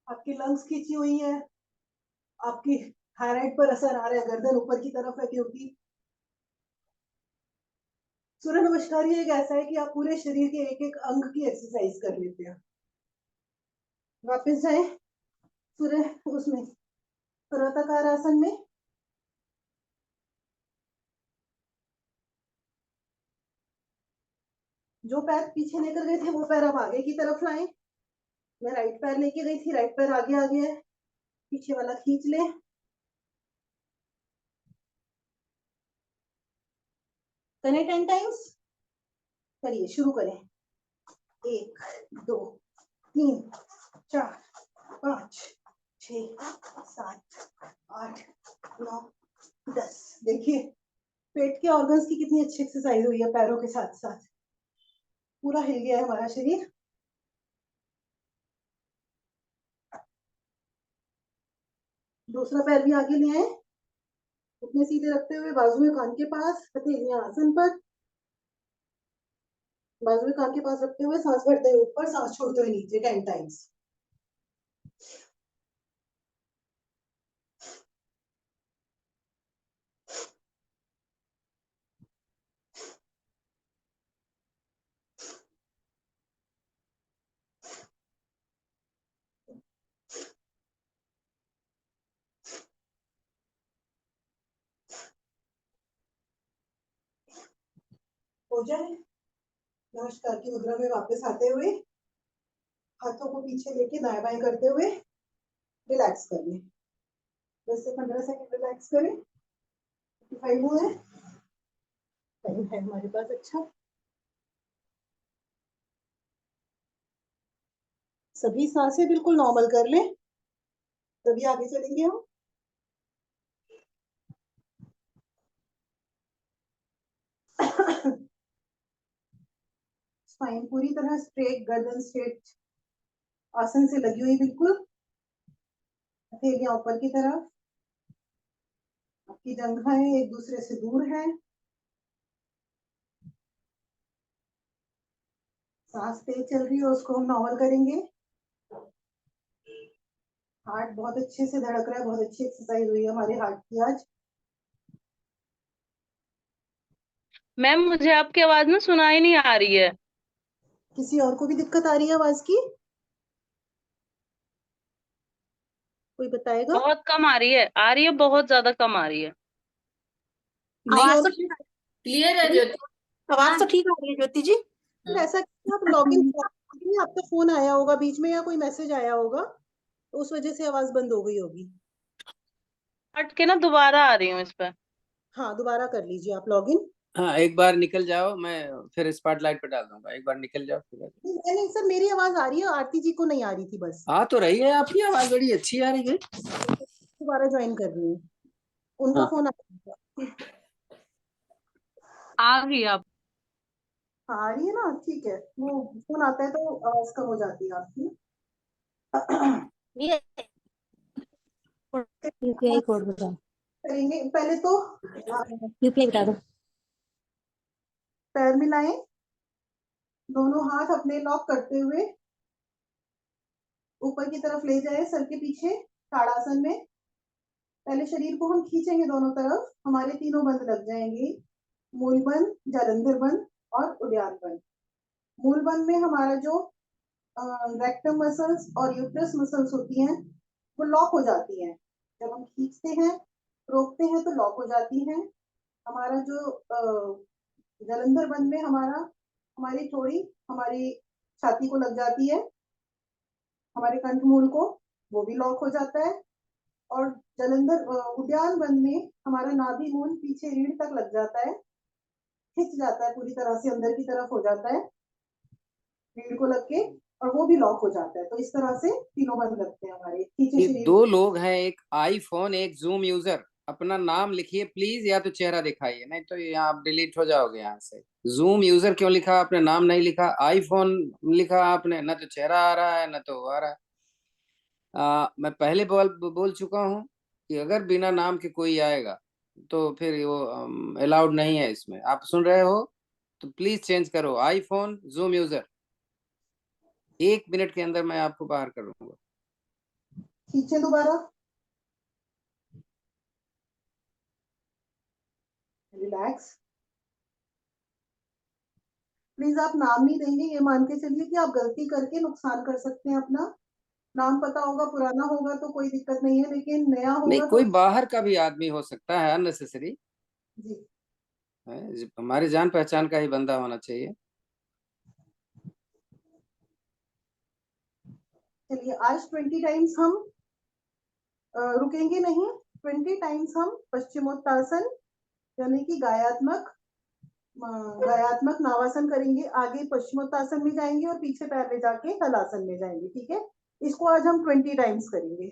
आपकी लंग्स खींची हुई है, आपकी थायराइड पर असर आ रहा है, गर्दन ऊपर की तरफ है क्योंकि सूर्य नमस्कार ही एक ऐसा है कि आप पूरे शरीर के एक एक अंग की एक्सरसाइज कर लेते हैं। वापस जाए सूर्य उसमें पर्वताकार आसन में। जो पैर पीछे लेकर गए थे वो पैर अब आगे की तरफ लाएं। मैं राइट पैर लेके गई थी, राइट पैर आगे आ गया है, पीछे वाला खींच ले। करें 10 टाइम्स। करिए, शुरू करें। 1 2 3 4 5 6 7 8 9 10। देखिए पेट के ऑर्गन्स की कितनी अच्छी एक्सरसाइज हुई है, पैरों के साथ साथ पूरा हिल गया है हमारा शरीर। दूसरा पैर भी आगे ले आए, घुटने सीधे रखते हुए, बाजू में कान के पास, हथेलियां आसन पर, बाजू में कान के पास रखते हुए सांस भरते हुए ऊपर, सांस छोड़ते हुए नीचे 10 टाइम्स। हो जाए। नमस्कार की मुद्रा में वापस आते हुए हाथों को पीछे लेके दाएं बाएं करते हुए रिलैक्स करिए। 10 से 15 सेकंड रिलैक्स करें। 55 हुए, टाइम है हमारे पास। अच्छा, सभी सांसें बिल्कुल नॉर्मल कर लें, तभी आगे चलेंगे हम। स्पाइन पूरी तरह स्ट्रेट, गर्दन स्ट्रेट आसन से लगी हुई बिल्कुल, हथेलियां ऊपर की तरफ, आपकी जंघाएं एक दूसरे से दूर है। सांस तेज चल रही है, उसको हम नॉर्मल करेंगे। हार्ट बहुत अच्छे से धड़क रहा है, बहुत अच्छी एक्सरसाइज हुई है हमारे हार्ट की आज। मैम मुझे आपकी आवाज ना सुनाई नहीं आ रही है। किसी और को भी दिक्कत आ रही है आवाज की? कोई बताएगा? बहुत कम आ रही है बहुत ज्यादा कम आ रही है। किसी आवाज और तो क्लियर है ज्योति? आवाज तो ठीक आ रही है ज्योति जी। फिर ऐसा कि आप लॉग इन, आपका फोन आया होगा बीच में या कोई मैसेज आया होगा, तो उस वजह से आवाज बंद हो गई होगी। हट के ना दोबारा आ रही हूँ इस पर। हाँ, दोबारा कर लीजिए आप लॉग इन। हाँ, एक बार निकल जाओ, मैं फिर स्पॉटलाइट पे डाल दूंगा। एक बार निकल जाओ फिर। नहीं सर, मेरी आवाज आ रही है, आरती जी को नहीं आ रही थी बस। आ तो रही है, आपकी आवाज बड़ी अच्छी आ रही है। दोबारा ज्वाइन कर रही हूँ, उनका हाँ। फोन आ आ गई आप। हाँ, आ रही है ना, ठीक है। वो फोन आता है तो आवाज कम हो जाती है आपकी। ये यूपीआई कोड बताओ, करेंगे पहले तो यूपीआई बता दो। पैर मिलाएं, दोनों हाथ अपने लॉक करते हुए ऊपर की तरफ ले जाए, सर के पीछे ताड़ासन में। पहले शरीर को हम खींचेंगे दोनों तरफ, हमारे तीनों बंद लग जाएंगे, मूल बंद, जालंधर बंद और उद्यान बंद। मूल बंद में हमारा जो रेक्टम मसल्स और यूट्रस मसल्स होती हैं वो लॉक हो जाती हैं। जब हम खींचते हैं, रोकते हैं तो लॉक हो जाती हैं। हमारा जो जालंधर बंद में हमारी थोड़ी हमारी छाती को लग जाती है, हमारे कंठमूल को, वो भी लॉक हो जाता है। और जालंधर उद्यान बंद में हमारा नाभि मूल पीछे रीढ़ तक लग जाता है, खिंच जाता है, पूरी तरह से अंदर की तरफ हो जाता है। रीढ़ को लग के, और वो भी लॉक हो जाता है। तो इस तरह से तीनों बंद लगते हैं हमारे। पीछे ये शरीर दो लोग हैं, एक आईफोन एक जूम यूजर। अपना नाम लिखिए प्लीज, या तो चेहरा दिखाइए, नहीं तो यहाँ आप डिलीट हो जाओगे यहाँ से। जूम यूजर क्यों लिखा आपने, नाम नहीं लिखा। आईफोन लिखा आपने, ना तो चेहरा आ रहा है ना तो वो आ रहा है। मैं पहले बोल चुका हूँ कि अगर बिना नाम के कोई आएगा तो फिर वो अलाउड नहीं है इसमें। आप सुन रहे हो तो प्लीज चेंज करो। आईफोन जूम यूजर, 1 मिनट के अंदर मैं आपको बाहर करूंगा। खींचे दोबारा, रिलैक्स। प्लीज आप नाम नहीं देंगे, ये मान के चलिए कि आप गलती करके नुकसान कर सकते हैं अपना। नाम पता होगा, पुराना होगा तो कोई दिक्कत नहीं है, लेकिन नया नहीं, होगा कोई तो बाहर का भी आदमी हो सकता है, अननेसेसरी जी। है। हमारी जान पहचान का ही बंदा होना चाहिए। चलिए आज 20 टाइम्स हम रुकेंगे नहीं। 20 टाइम्स हम पश्चिमोत्तासन यानी कि गायात्मक नावासन करेंगे। आगे पश्चिमोत्तासन में जाएंगे और पीछे पैर ले जाके हलासन में जाएंगे। ठीक है, इसको आज हम 20 टाइम्स करेंगे।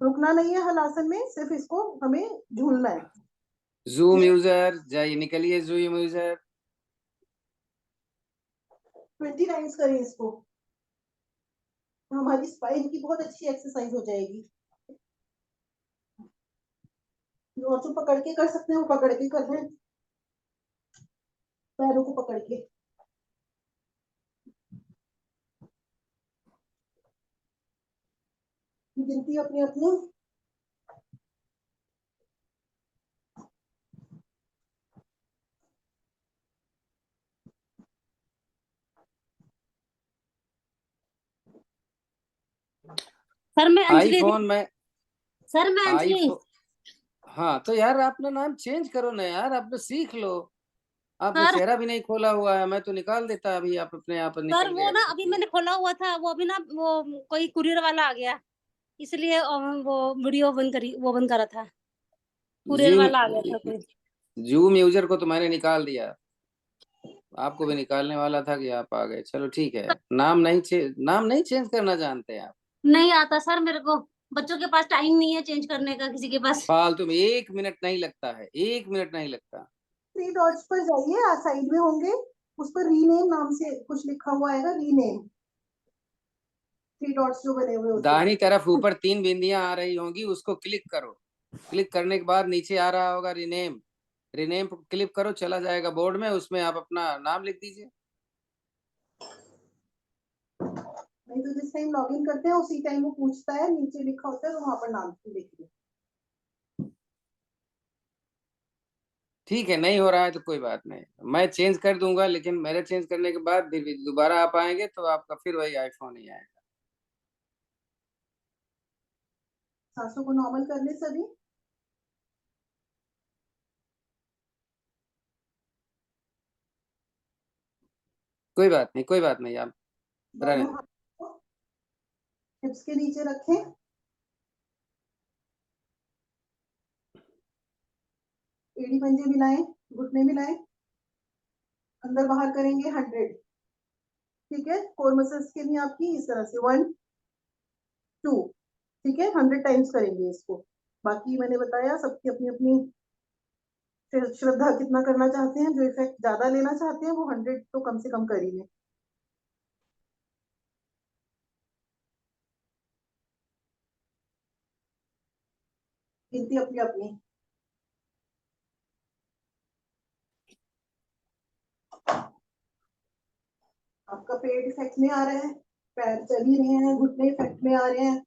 रुकना नहीं है हलासन में, सिर्फ इसको हमें झूलना है। जूम यूजर जाइए, निकलिए जूम यूजर। 20 टाइम्स करें इसको, हमारी स्पाइन की बहुत अच्छी एक्सरसाइज हो जाएगी। जो जो पकड़ के कर सकते हैं वो पकड़ के कर रहे हैं, पैरों को पकड़ के। गिनती अपनी अपनी। सर मैं अंजलि। आईफोन में सर मैं अंजलि। आईफोन। हाँ तो यार अपना नाम चेंज करो ना यार, आप तो सीख लो। आपने सर चेहरा भी नहीं खोला हुआ है, मैं तो निकाल देता अभी। आप अपने आप सर निकल वो गए ना खुद अभी ही। मैंने खोला हुआ था, वो अभी ना वो कोई कुरियर वाला आ गया, इसलिए वो वीडियो बंद करी, वो बंद करा था। कुरियर जूम वाला आ गया था कोई। जूम यूजर को तो मैंने निकाल दिया, आपको भी निकालने वाला था कि आप आ गए। चलो ठीक है, नाम नहीं चेंज करना जानते आप। नहीं आता सर मेरे को, बच्चों के पास टाइम नहीं है चेंज करने का, किसी के पास। फालतू में 1 मिनट नहीं लगता है, 1 मिनट नहीं लगता। 3 डॉट्स पर जाइए, साइड में होंगे, उस पर रीनेम नाम से कुछ लिखा हुआ आएगा, रीनेम। 3 डॉट्स जो बने हुए होते हैं। दाहिनी तरफ ऊपर 3 बिंदियां आ रही होंगी, उसको क्लिक करो। क्लिक करने के बाद नीचे आ रहा होगा रिनेम। रिनेम पर क्लिक करो, चला जाएगा बोर्ड में, उसमें आप अपना नाम लिख दीजिए। नहीं तो जिस टाइम लॉग इन करते हैं उसी टाइम वो पूछता है, नीचे लिखा होता है, तो वहां पर नाम लिख दो। ठीक है, नहीं हो रहा है तो कोई बात नहीं, मैं चेंज कर दूंगा। लेकिन मेरे चेंज करने के बाद फिर भी दोबारा आप आएंगे तो आपका फिर वही आईफोन ही आएगा। सांसों को नॉर्मल कर ले सभी। कोई बात नहीं, कोई बात नहीं, आप रहने दोनों दो। हाथ को हिप्स के नीचे रखें, एड़ी पंजे मिलाएं, घुटने मिलाएं, अंदर बाहर करेंगे 100। ठीक है, कोर मसल्स के लिए आपकी इस तरह से 1 2। ठीक है, 100 टाइम्स करेंगे इसको। बाकी मैंने बताया सबकी अपनी अपनी श्रद्धा, कितना करना चाहते हैं। जो इफेक्ट ज्यादा लेना चाहते हैं वो 100 तो कम से कम कर ही लें। गिनती अपनी अपनी। आपका पेट इफेक्ट में आ रहा है, पैर चल ही रहे हैं, घुटने इफेक्ट में आ रहे हैं।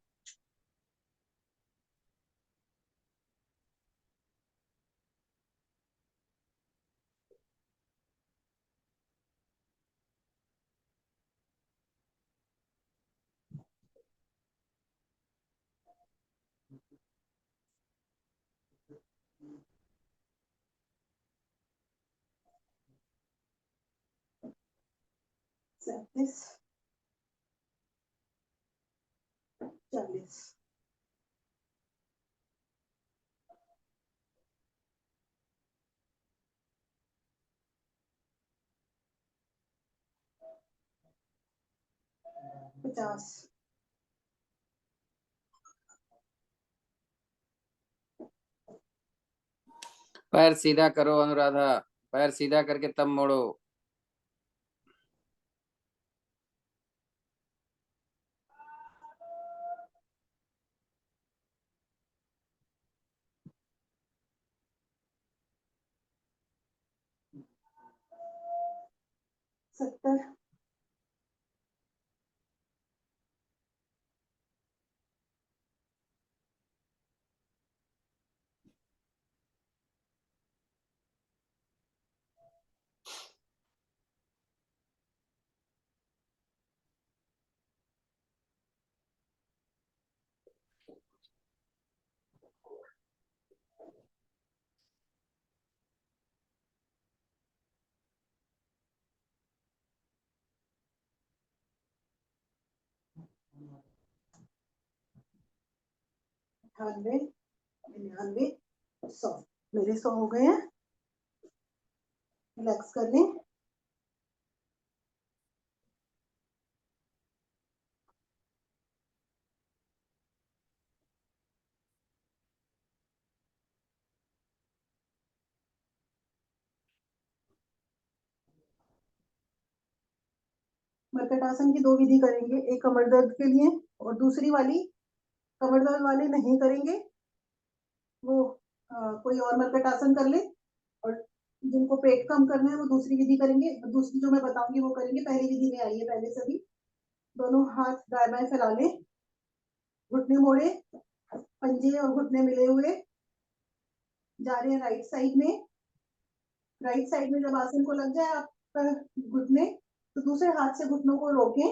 सैंतीस, 40। 50। पैर सीधा करो अनुराधा, पैर सीधा करके तब मोड़ो। सत्तर। अठानवे, 99, 100। मेरे 100 हो गए हैं। रिलैक्स कर लें। मर्कट आसन की 2 विधि करेंगे, एक कमर दर्द के लिए और दूसरी वाली कमर दर्द वाले नहीं करेंगे, वो कोई और मर्कट आसन कर ले। और जिनको पेट कम करना है वो दूसरी विधि करेंगे, दूसरी जो मैं बताऊंगी वो करेंगे। पहली विधि में आइए पहले सभी, दोनों हाथ दाएं बाएं फैला लें, घुटने मोड़े, पंजे और घुटने मिले हुए, जा रहे हैं राइट साइड में। राइट साइड में जब आसन को लग जाए आपका घुटने, तो दूसरे हाथ से घुटनों को रोकें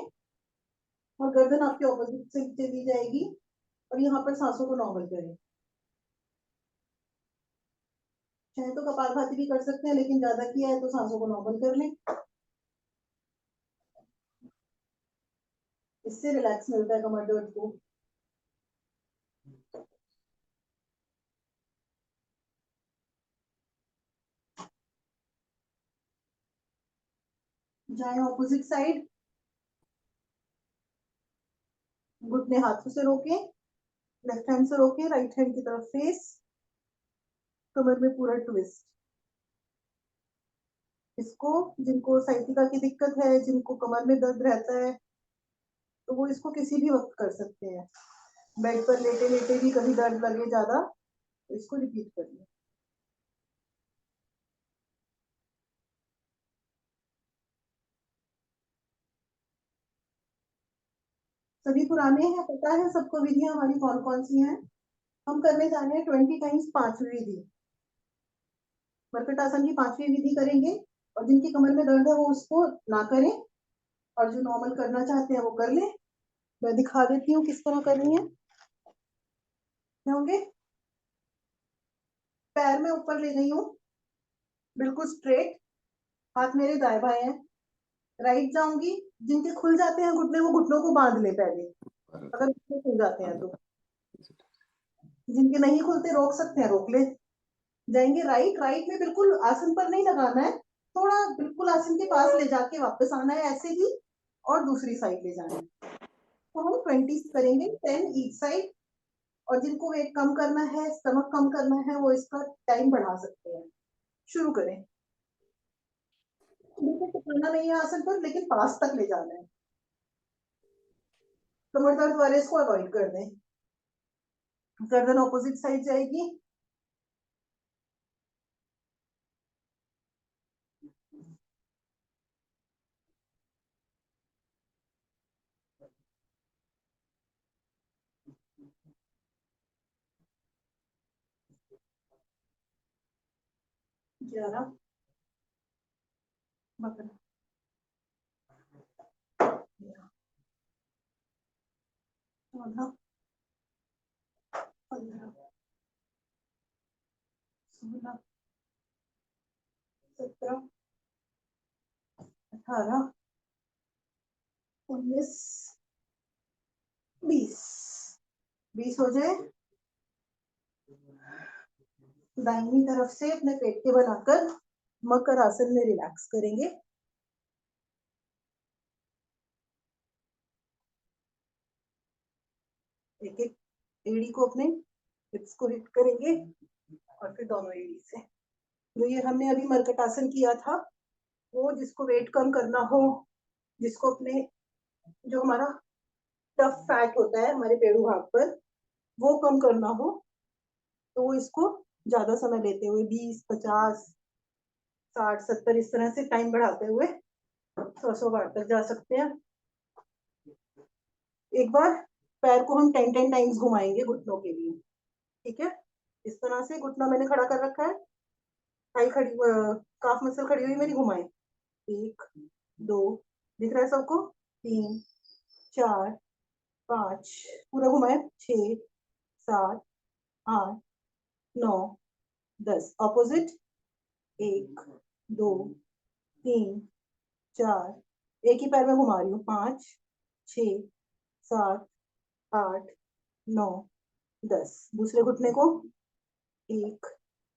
और गर्दन आपके ऑपोजिट से चली जाएगी और यहाँ पर सांसों को नॉर्मल करें। चाहे तो कपालभाति भी कर सकते हैं, लेकिन ज्यादा किया है तो सांसों को नॉर्मल कर लें, इससे रिलैक्स मिलता है कमर दर्द को। जाए ऑपोजिट साइड, घुटने हाथों से रोके, लेफ्ट हैंड से रोके, राइट हैंड की तरफ फेस, कमर में पूरा ट्विस्ट। इसको जिनको साइटिका की दिक्कत है, जिनको कमर में दर्द रहता है, तो वो इसको किसी भी वक्त कर सकते हैं। बेड पर लेटे लेटे भी कभी दर्द लगे ज्यादा तो इसको रिपीट करिए। सभी पुराने हैं, पता है सबको विधियां हमारी कौन कौन सी हैं। हम करने जा रहे हैं 20 टाइम्स 5वीं विधि। मर्कट आसन की 5वीं विधि करेंगे और जिनकी कमर में दर्द है वो उसको ना करें, और जो नॉर्मल करना चाहते हैं वो कर लें। मैं दिखा देती हूँ किस तरह करनी है। होंगे, पैर में ऊपर ले गई हूँ बिल्कुल स्ट्रेट, हाथ मेरे दाएं बाएं हैं। राइट जाऊंगी, जिनके खुल जाते हैं घुटने वो घुटनों को बांध ले पहले, अगर घुटने खुल जाते हैं तो। जिनके नहीं खुलते रोक सकते हैं, रोक ले। जाएंगे राइट, राइट में बिल्कुल आसन पर नहीं लगाना है, थोड़ा बिल्कुल आसन के पास ले जाके वापस आना है ऐसे ही, और दूसरी साइड ले जाना है। तो हम 20 करेंगे, 10 ईच साइड। और जिनको वेट कम करना है, स्टमक कम करना है, वो इसका टाइम बढ़ा सकते हैं। शुरू करें। करना नहीं है आसन पर, लेकिन पास तक ले जाना है। कमर दर्द वाले इसको अवॉइड कर दें। गर्दन ऑपोजिट साइड जाएगी। ग्यारह, 12, 14, 15, 16, 17, 18, 19, 20। 20 हो जाए, दाहिनी तरफ से अपने पेट के बनाकर मकर आसन में रिलैक्स करेंगे। एड़ी को अपने हिप्स को हिट करेंगे और फिर दोनों एड़ी से। जो ये हमने अभी मरकटासन किया था, वो जिसको वेट कम करना हो, जिसको अपने जो हमारा टफ फैट होता है हमारे पेड़ू भाग पर वो कम करना हो, तो वो इसको ज्यादा समय लेते हुए 20, 50, 60, 70 इस तरह से टाइम बढ़ाते हुए 100 बार तक जा सकते हैं। एक बार पैर को हम 10 टाइम्स घुमाएंगे घुटनों के लिए, ठीक है। इस तरह से घुटना मैंने खड़ा कर रखा है, थाई खड़ी, काफ मसल खड़ी हुई मेरी, घुमाए 1, 2, दिख रहा है सबको, 3, 4, 5, पूरा घुमाए, 6, 7, 8, 9, 10, ऑपोजिट, 1, 2, 3, 4, एक ही पैर में घुमा रही हूँ, 5, 6, 7, 8, 9, 10, दूसरे घुटने को, 1,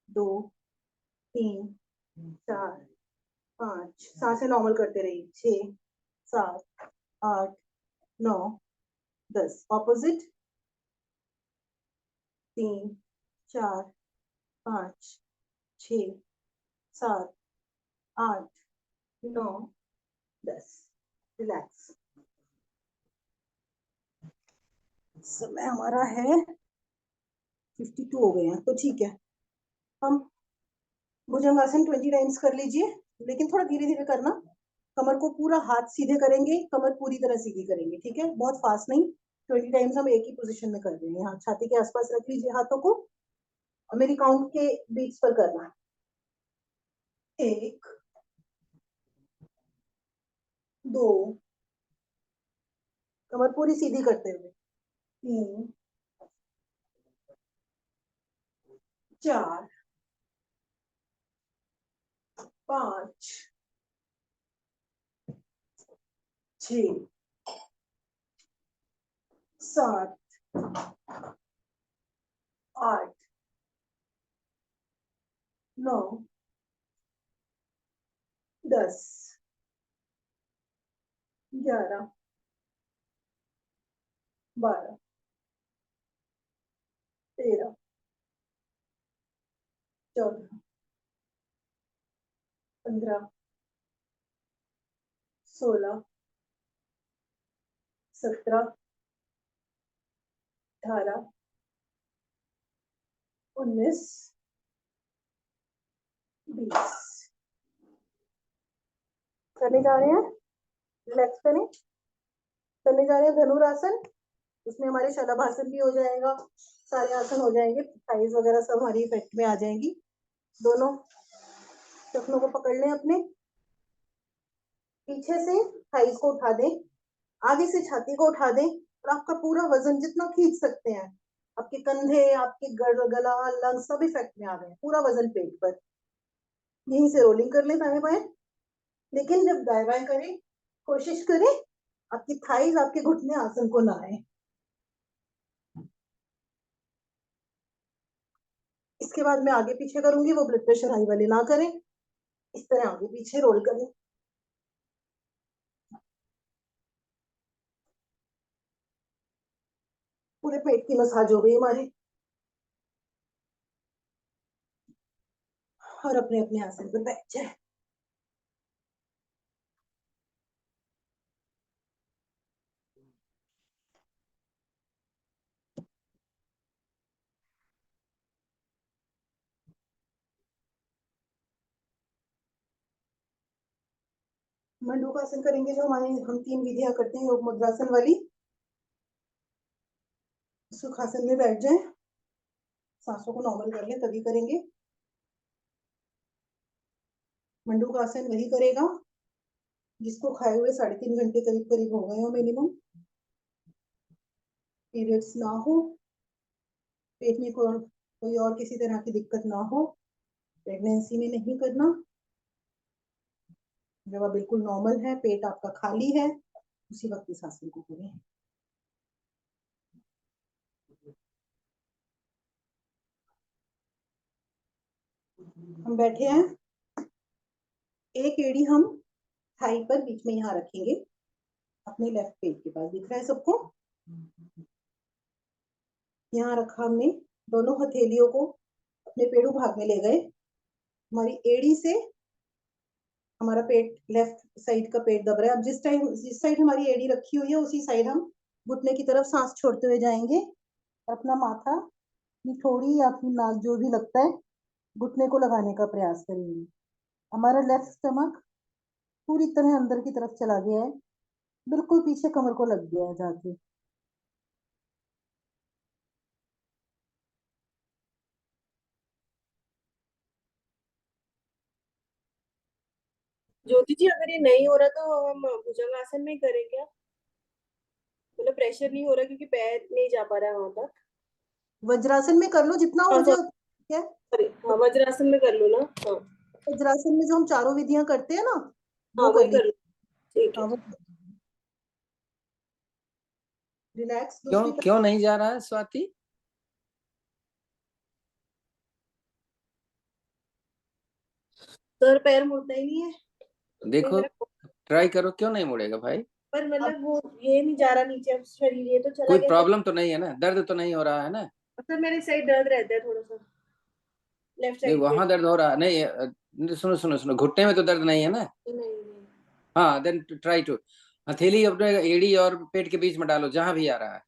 2, 3, 4, 5, सांसें नॉर्मल करते रहिए, 6, 7, 8, 9, 10, ऑपोजिट, 3, 4, 5, 6, 7, 8, 9, 10, रिलैक्स। समय हमारा है 52 हो गए हैं, तो ठीक है। हम भुजंगासन 20 टाइम्स कर लीजिए, लेकिन थोड़ा धीरे धीरे करना। कमर को पूरा हाथ सीधे करेंगे, कमर पूरी तरह सीधी करेंगे, ठीक है, बहुत फास्ट नहीं। 20 टाइम्स हम एक ही पोजीशन में कर रहे हैं। यहाँ छाती के आसपास रख लीजिए हाथों को और मेरी काउंट के बीट्स पर करना। 1, 2, कमर पूरी सीधी करते हुए, 3, 4, 5, 6, 7, 8, 9, 10, 11, 12, 13, 14, 15, 16, 17, 18, 19, 20 करने जा रहे हैं। रिलैक्स करें, करने जा रहे हैं धनुरासन। इसमें हमारे शलभासन भी हो जाएगा, सारे आसन हो जाएंगे, थाइज वगैरह सब हमारी इफेक्ट में आ जाएंगी। दोनों टखनों को पकड़ लें अपने, पीछे से थाइज को उठा दें, आगे से छाती को उठा दें और आपका पूरा वजन जितना खींच सकते हैं, आपके कंधे, आपके गला, लंग सब इफेक्ट में आ गए, पूरा वजन पेट पर। यहीं से रोलिंग कर लें दाएं बाएं, लेकिन जब दाएं बाएं करें कोशिश करें आपकी थाइज, आपके घुटने आसन को ना आए। इसके बाद मैं आगे पीछे करूंगी, वो ब्लड प्रेशर हाई वाले ना करें, इस तरह आगे पीछे रोल करें। पूरे पेट की मसाज हो गई हमारी, और अपने अपने आसन पर बैठ जाए। मंडूकासन करेंगे, जो हमारे हम 3 विधियां करते हैं योग मुद्रासन वाली। सुखासन में बैठ जाए, सांसों को नॉर्मल कर लें, तभी करेंगे। मंडूकासन वही करेगा जिसको खाए हुए 3.5 घंटे करीब करीब हो गए हो मिनिमम, पीरियड्स ना हो, पेट में कोई और किसी तरह की दिक्कत ना हो, प्रेगनेंसी में नहीं करना। जब आप बिल्कुल नॉर्मल है, पेट आपका खाली है, उसी वक्त इस आसन को करें। हम बैठे हैं, एक एड़ी हम थाई पर बीच में यहाँ रखेंगे, अपने लेफ्ट पेट के पास, दिख रहा है सबको। यहाँ रखा हमने, दोनों हथेलियों को अपने पेड़ू भाग में ले गए। हमारी एड़ी से हमारा पेट, लेफ्ट साइड का पेट दब रहा है। अब जिस साइड हमारी एड़ी रखी हुई है उसी साइड हम घुटने की तरफ सांस छोड़ते हुए जाएंगे और अपना माथा, थोड़ी या फिर नाक जो भी लगता है घुटने को लगाने का प्रयास करेंगे। हमारा लेफ्ट स्टमक पूरी तरह अंदर की तरफ चला गया है, बिल्कुल पीछे कमर को लग गया है जाके। ज्योति जी, अगर ये नहीं हो रहा तो हम भुजंगासन में करें क्या? मतलब प्रेशर नहीं हो रहा क्योंकि पैर नहीं जा पा रहा है वहां तक। वज्रासन में कर लो जितना हाँ हो जाए उतना ठीक है। सॉरी, हाँ वज्रासन में कर लो ना। हाँ वज्रासन में जो हम चारों विधियां करते हैं ना, हाँ वो वही कर कर ली। लो। ठीक है। हाँ, वो रिलैक्स क्यों दूसरी क्यों नहीं जा रहा है स्वाति? सर पैर मुड़ता ही नहीं है। ये देखो, मेरा, ट्राई करो, क्यों नहीं मुड़ेगा भाई? पर तरफ। मतलब वो ये नहीं जा रहा नीचे, अब शरीर ये तो चला कोई गया सर। प्रॉब्लम तो नहीं है ना? दर्द तो नहीं हो रहा है ना? सर मेरे साइड दर्द रहता है थोड़ा सा, लेफ्ट नहीं, साइड पे। वहां दर्द हो रहा नहीं है। सुनो सुनो सुनो, घुटने में तो दर्द नहीं है ना? नहीं नहीं। हाँ, देन ट्राई टू हथेली अपने एड़ी और पेट के बीच में डालो, जहां भी आ रहा है।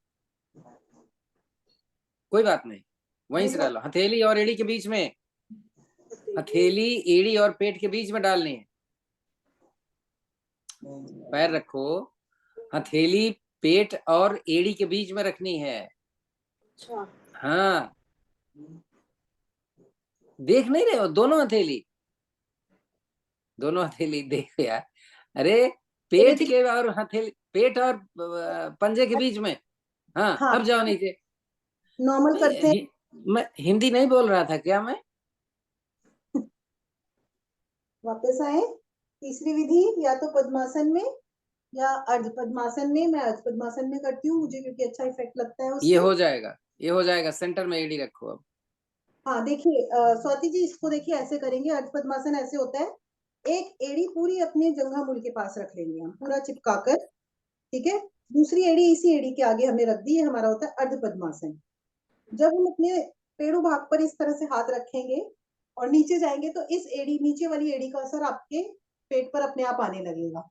कोई बात नहीं, वहीं से डालो, हथेली और एड़ी के बीच में। हथेली एड़ी और पेट के बीच में डालनी है। पैर रखो, हथेली पेट और एड़ी के बीच में रखनी है। अच्छा। हाँ, देख नहीं रहे हो? दोनों हथेली, दोनों हथेली देखो यार। अरे, पेट के और हथेली, पेट और पंजे के बीच में। हाँ, हाँ, अब जाओ नीचे। नॉर्मल करते हैं। मैं हिंदी नहीं बोल रहा था क्या मैं? वापस आए। तीसरी विधि या तो पद्मासन में या अर्ध पद्मासन में। मैं अर्ध पद्मासन में करती हूँ मुझे, क्योंकि अच्छा इफेक्ट लगता है ये उससे। हो जाएगा, ये हो जाएगा। सेंटर में एड़ी रखो अब। हाँ देखिए, स्वाति जी इसको देखिए, ऐसे करेंगे। अर्ध पद्मासन ऐसे होता है, एक एड़ी पूरी अपने जंघा मूल के पास रख लेंगे हम, पूरा चिपका कर। ठीक है, दूसरी एड़ी इसी एड़ी के आगे हमने रख दी, ये हमारा होता है अर्ध पद्मासन। जब हम अपने पेड़ू भाग पर इस तरह से हाथ रखेंगे और नीचे जाएंगे तो इस एड़ी, नीचे वाली एड़ी का असर आपके पेट पर अपने आप आने लगेगा।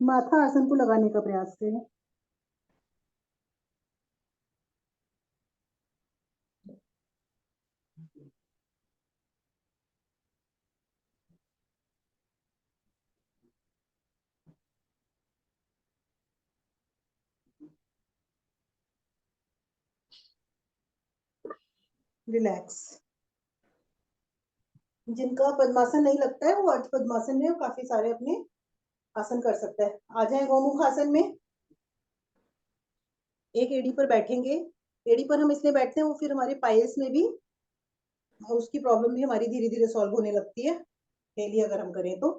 माथा आसन को लगाने का प्रयास करें। रिलैक्स। जिनका पद्मासन नहीं लगता है वो अर्ध पद्मासन में काफी सारे अपने आसन कर सकता है। आ जाए गौमुख आसन में। एक एड़ी पर बैठेंगे। एड़ी पर हम इसलिए बैठते हैं, वो फिर हमारे पाइल्स में भी, उसकी प्रॉब्लम भी हमारी धीरे धीरे सॉल्व होने लगती है डेली अगर हम करें तो।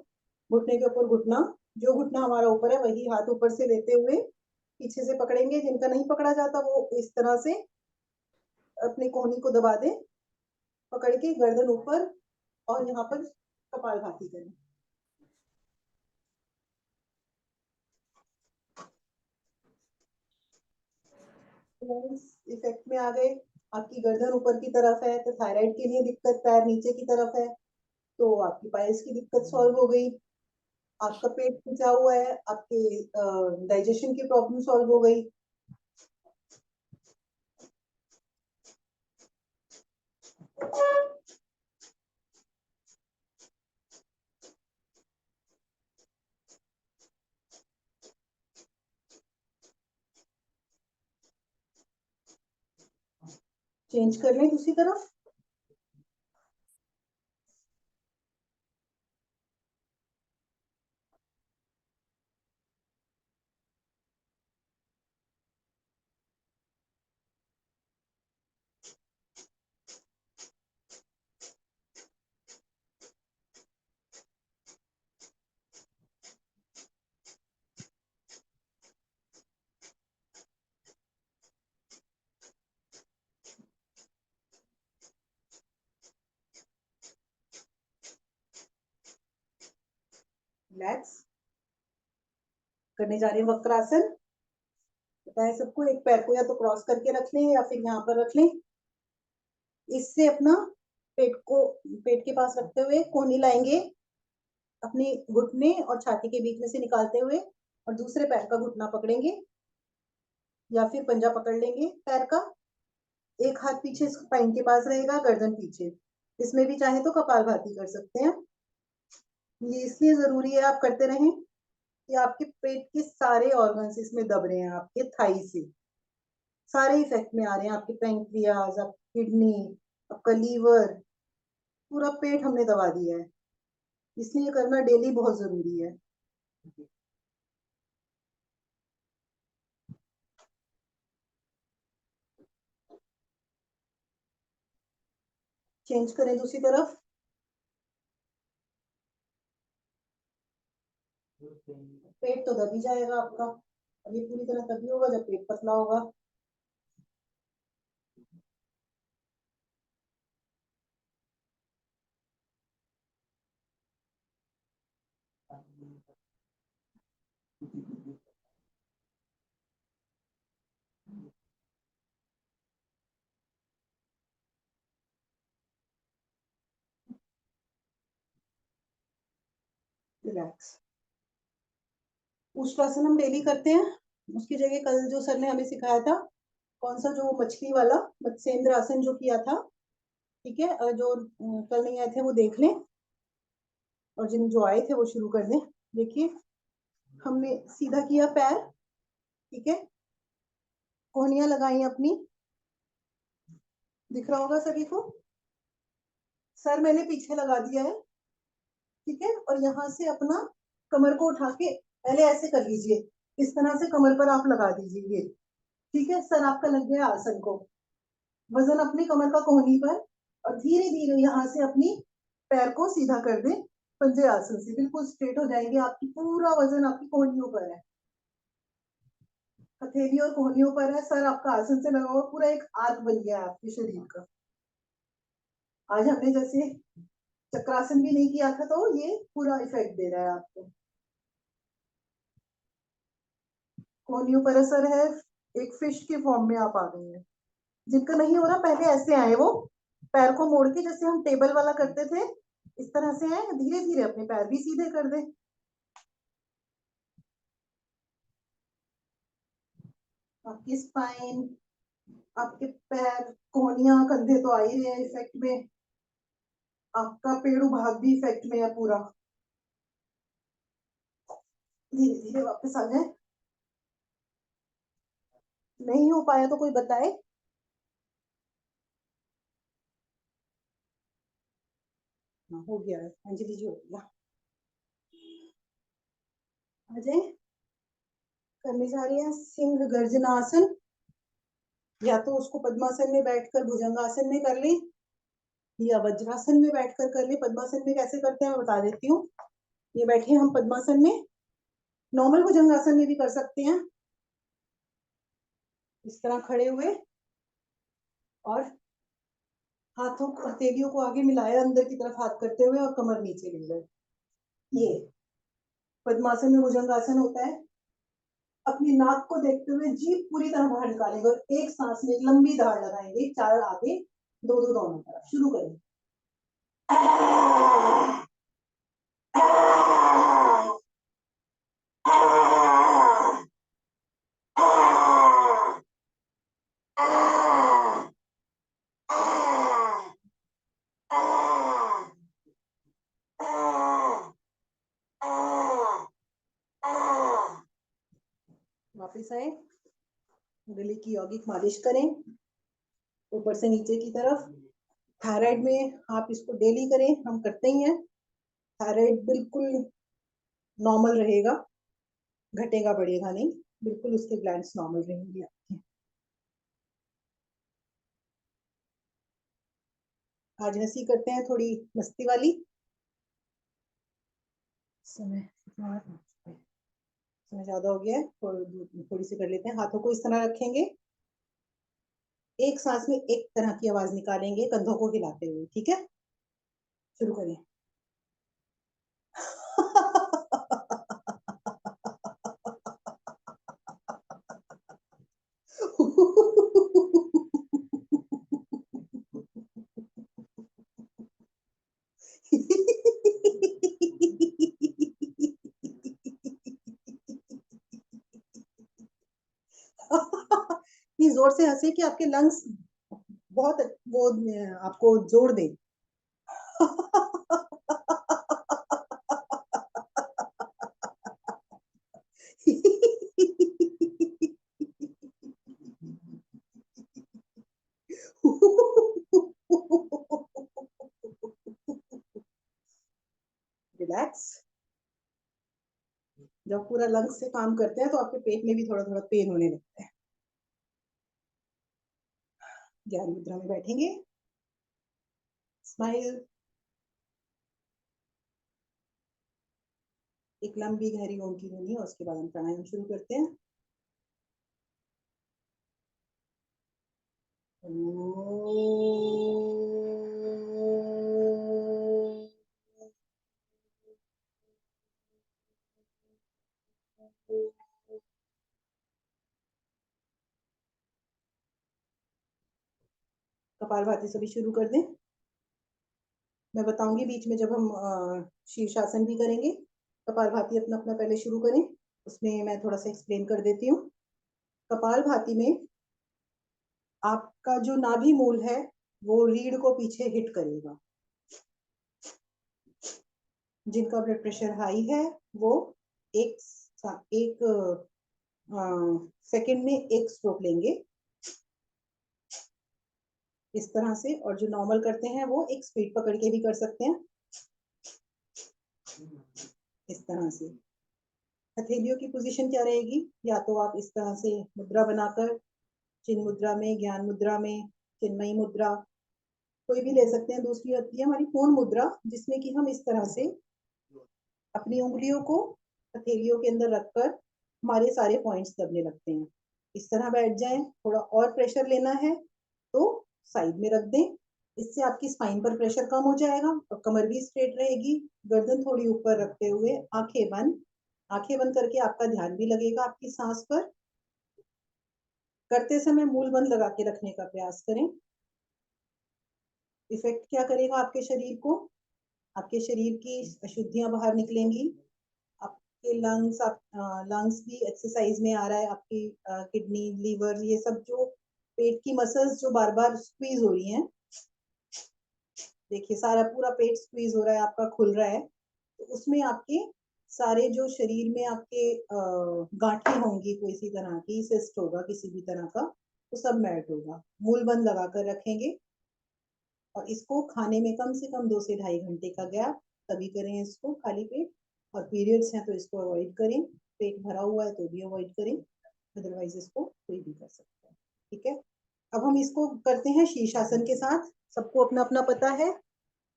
घुटने के ऊपर घुटना, जो घुटना हमारा ऊपर है वही हाथ ऊपर से लेते हुए पीछे से पकड़ेंगे। जिनका नहीं पकड़ा जाता वो इस तरह से अपनी कोहनी को दबा दें, पकड़ के गर्दन ऊपर, और यहाँ पर कपालभाति करें। इफेक्ट में आ गए। आपकी गर्दन ऊपर की तरफ है तो थायराइड के लिए दिक्कत, पैर नीचे की तरफ है तो आपकी पाइल्स की दिक्कत सॉल्व हो गई। आपका पेट खिंचा हुआ है, आपके डाइजेशन की प्रॉब्लम सॉल्व हो गई। चेंज कर लें दूसरी तरफ। रिलैक्स। करने जा रहे हैं वक्रासन। पता है सबको, एक पैर को या तो क्रॉस करके रख लें या फिर यहाँ पर रख लें। इससे अपना पेट के पास रखते हुए कोहनी लाएंगे अपनी घुटने और छाती के बीच में से निकालते हुए, और दूसरे पैर का घुटना पकड़ेंगे या फिर पंजा पकड़ लेंगे पैर का। एक हाथ पीछे स्पाइन के पास रहेगा, गर्दन पीछे। इसमें भी चाहे तो कपालभाति कर सकते हैं। ये इसलिए जरूरी है आप करते रहें कि आपके पेट के सारे ऑर्गन्स इसमें दब रहे हैं, आपके थाई से सारे इफेक्ट में आ रहे हैं। आपके पैंक्रियाज, आपकी किडनी, आपका लीवर, पूरा पेट हमने दबा दिया है। इसलिए करना डेली बहुत जरूरी है। चेंज करें दूसरी तरफ। पेट तो दब ही जाएगा आपका, और ये पूरी तरह तभी होगा जब पेट पतला होगा। रिलैक्स। उष्ट्रासन हम डेली करते हैं, उसकी जगह कल जो सर ने हमें सिखाया था, कौन सा, जो मछली वाला मत्स्येंद्र आसन जो किया था, ठीक है, जो कल नहीं आए थे वो देख लें, और जिन जो आए थे वो शुरू कर दें। देखिए हमने सीधा किया पैर, ठीक है, कोहनियां लगाई अपनी, दिख रहा होगा सभी को। सर मैंने पीछे लगा दिया है, ठीक है, और यहाँ से अपना कमर को उठा के पहले ऐसे कर लीजिए, इस तरह से कमर पर आप लगा दीजिए ये, ठीक है। सर आपका लग गया आसन को, वजन अपनी कमर का कोहनी पर, और धीरे धीरे यहाँ से अपनी पैर को सीधा कर दें पंजे आसन से, बिल्कुल स्ट्रेट हो जाएंगे। आपकी पूरा वजन आपकी कोहनियों पर है, हथेली और कोहनियों पर है। सर आपका आसन से लगा हुआ, पूरा एक आर्क बन गया है आपके शरीर का। आज हमने जैसे चक्रासन भी नहीं किया था, तो ये पूरा इफेक्ट दे रहा है आपको। कोहनियों पर असर है, एक फिश के फॉर्म में आप आ गई हैं। जिनका नहीं हो रहा पहले ऐसे आए, वो पैर को मोड़ के जैसे हम टेबल वाला करते थे, इस तरह से आए, धीरे धीरे अपने पैर भी सीधे कर दे। आपकी स्पाइन, आपके पैर, कोहनियां, कंधे तो आ ही रहे हैं इफेक्ट में, आपका पेड़ू भाग भी इफेक्ट में है पूरा। धीरे धीरे वापस आ जाए। नहीं हो पाया तो कोई बताए। हाँ, हो गया है अंजलि जी, हो गया। आ जाए। करने जा रही है सिंह गर्जनासन, या तो उसको पद्मासन में बैठकर भुजंगासन में कर ले, या वज्रासन में बैठकर कर ले। पद्मासन में कैसे करते हैं मैं बता देती हूँ। ये बैठे हम पद्मासन में, नॉर्मल भुजंगासन में भी कर सकते हैं, इस तरह खड़े हुए, और हाथों को, हथेलियों को आगे मिलाया अंदर की तरफ हाथ करते हुए, और कमर नीचे ले गए। ये पद्मासन में भुजंगासन होता है। अपनी नाक को देखते हुए जीभ पूरी तरह बाहर निकालेंगे, और एक सांस में एक लंबी धार लगाएंगे, 4 आगे, 2 दोनों तरफ। शुरू करें। वापिस आए, गले की यौगिक मालिश करें ऊपर से नीचे की तरफ। थायराइड में आप इसको डेली करें, हम करते ही हैं। थायराइड बिल्कुल नॉर्मल रहेगा, घटेगा बढ़ेगा नहीं, बिल्कुल उसके ग्लैंड्स नॉर्मल रहेंगे आपके। आज हंसी करते हैं, थोड़ी मस्ती वाली। समय समय ज्यादा हो गया है, थोड़ी सी कर लेते हैं। हाथों को इस तरह रखेंगे, एक सांस में एक तरह की आवाज निकालेंगे कंधों को हिलाते हुए, ठीक है। शुरू करें। इतनी जोर से हंसे कि आपके लंग्स बहुत वो आपको जोर दे। रिलैक्स। जब पूरा लंग्स से काम करते हैं तो आपके पेट में भी थोड़ा थोड़ा पेन होने लगता है। ज्ञान मुद्रा में बैठेंगे। स्माइल। एक लंबी गहरी ओम की ध्वनि और उसके बाद हम प्राणायाम शुरू करते हैं। कपालभाति सभी शुरू कर दें। मैं बताऊंगी बीच में जब हम शीर्षासन भी करेंगे। कपालभाति अपना अपना पहले शुरू करें, उसमें मैं थोड़ा सा एक्सप्लेन कर देती हूँ। कपालभाति में आपका जो नाभि मूल है वो रीढ़ को पीछे हिट करेगा। जिनका ब्लड प्रेशर हाई है वो एक सेकंड में एक स्ट्रोक लेंगे इस तरह से, और जो नॉर्मल करते हैं वो एक स्पीड पकड़ के भी कर सकते हैं इस तरह से। हथेलियों की पोजीशन क्या रहेगी, या तो आप इस तरह से मुद्रा बनाकर चिन्ह मुद्रा में, ज्ञान मुद्रा में, चिन्मयी मुद्रा कोई भी ले सकते हैं। दूसरी होती है हमारी पूर्ण मुद्रा, जिसमें कि हम इस तरह से अपनी उंगलियों को हथेलियों के अंदर रखकर हमारे सारे पॉइंट्स दबने लगते हैं। इस तरह बैठ जाएं। थोड़ा और प्रेशर लेना है तो साइड में रख दें, इससे आपकी स्पाइन पर प्रेशर कम हो जाएगा और कमर भी स्ट्रेट रहेगी। गर्दन थोड़ी ऊपर रखते हुए आंखें बंद। आंखें बंद करके आपका ध्यान भी लगेगा आपकी सांस पर। करते समय मूल बंद लगा के रखने का प्रयास करें। इफेक्ट क्या करेगा आपके शरीर को, आपके शरीर की अशुद्धियां बाहर निकलेंगी। आपके लंग्स, लंग्स भी एक्सरसाइज में आ रहा है। आपकी किडनी, लीवर, ये सब जो पेट की मसल्स जो बार बार स्क्वीज हो रही हैं, देखिए सारा पूरा पेट स्क्वीज हो रहा है, आपका खुल रहा है, तो उसमें आपके सारे जो शरीर में आपके गांठें होंगी कोई सी तरह की, सिस्ट होगा किसी भी तरह का, तो सब मेल्ट होगा। मूल बंद लगा कर रखेंगे और इसको खाने में कम से कम 2 से 2.5 घंटे का गैप तभी करें इसको खाली पेट। और पीरियड्स हैं तो इसको अवॉइड करें, पेट भरा हुआ है तो भी अवॉइड करें, अदरवाइज इसको कोई भी कर सकता है। ठीक है, अब हम इसको करते हैं शीर्षासन के साथ। सबको अपना अपना पता है।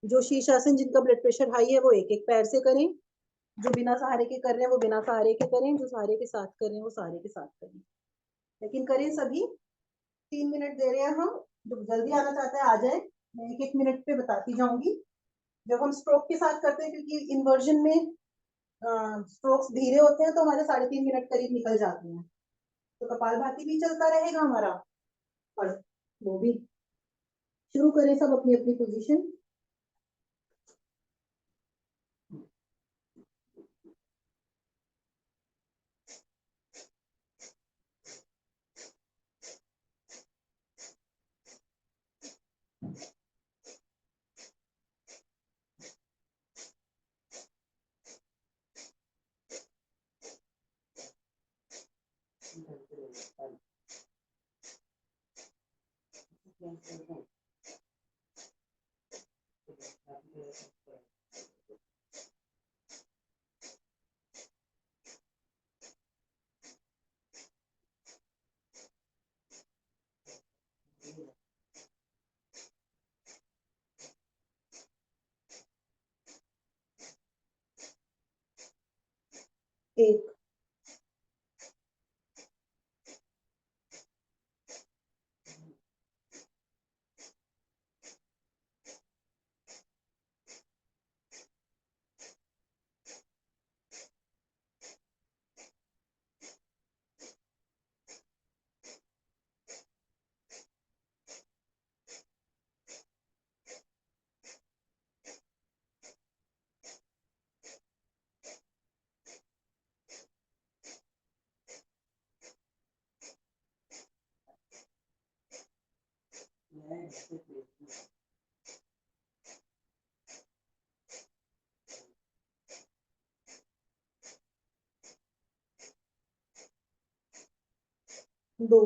जो शीर्षासन, जिनका ब्लड प्रेशर हाई है वो एक एक पैर से करें। जो बिना सहारे के कर रहे हैं वो बिना सहारे के करें, जो सहारे के साथ कर रहे हैं वो सहारे के साथ करें, लेकिन करें सभी। 3 मिनट दे रहे हैं हम। जो जल्दी आना चाहता है आ जाए, मैं एक एक मिनट पे बताती जाऊंगी। जब हम स्ट्रोक के साथ करते हैं, क्योंकि इन्वर्जन में स्ट्रोक्स धीरे होते हैं तो हमारे 3.5 मिनट करीब निकल जाते हैं, तो कपालभाति भी चलता रहेगा हमारा और वो भी। शुरू करें सब अपनी अपनी पोजीशन। एक, दो,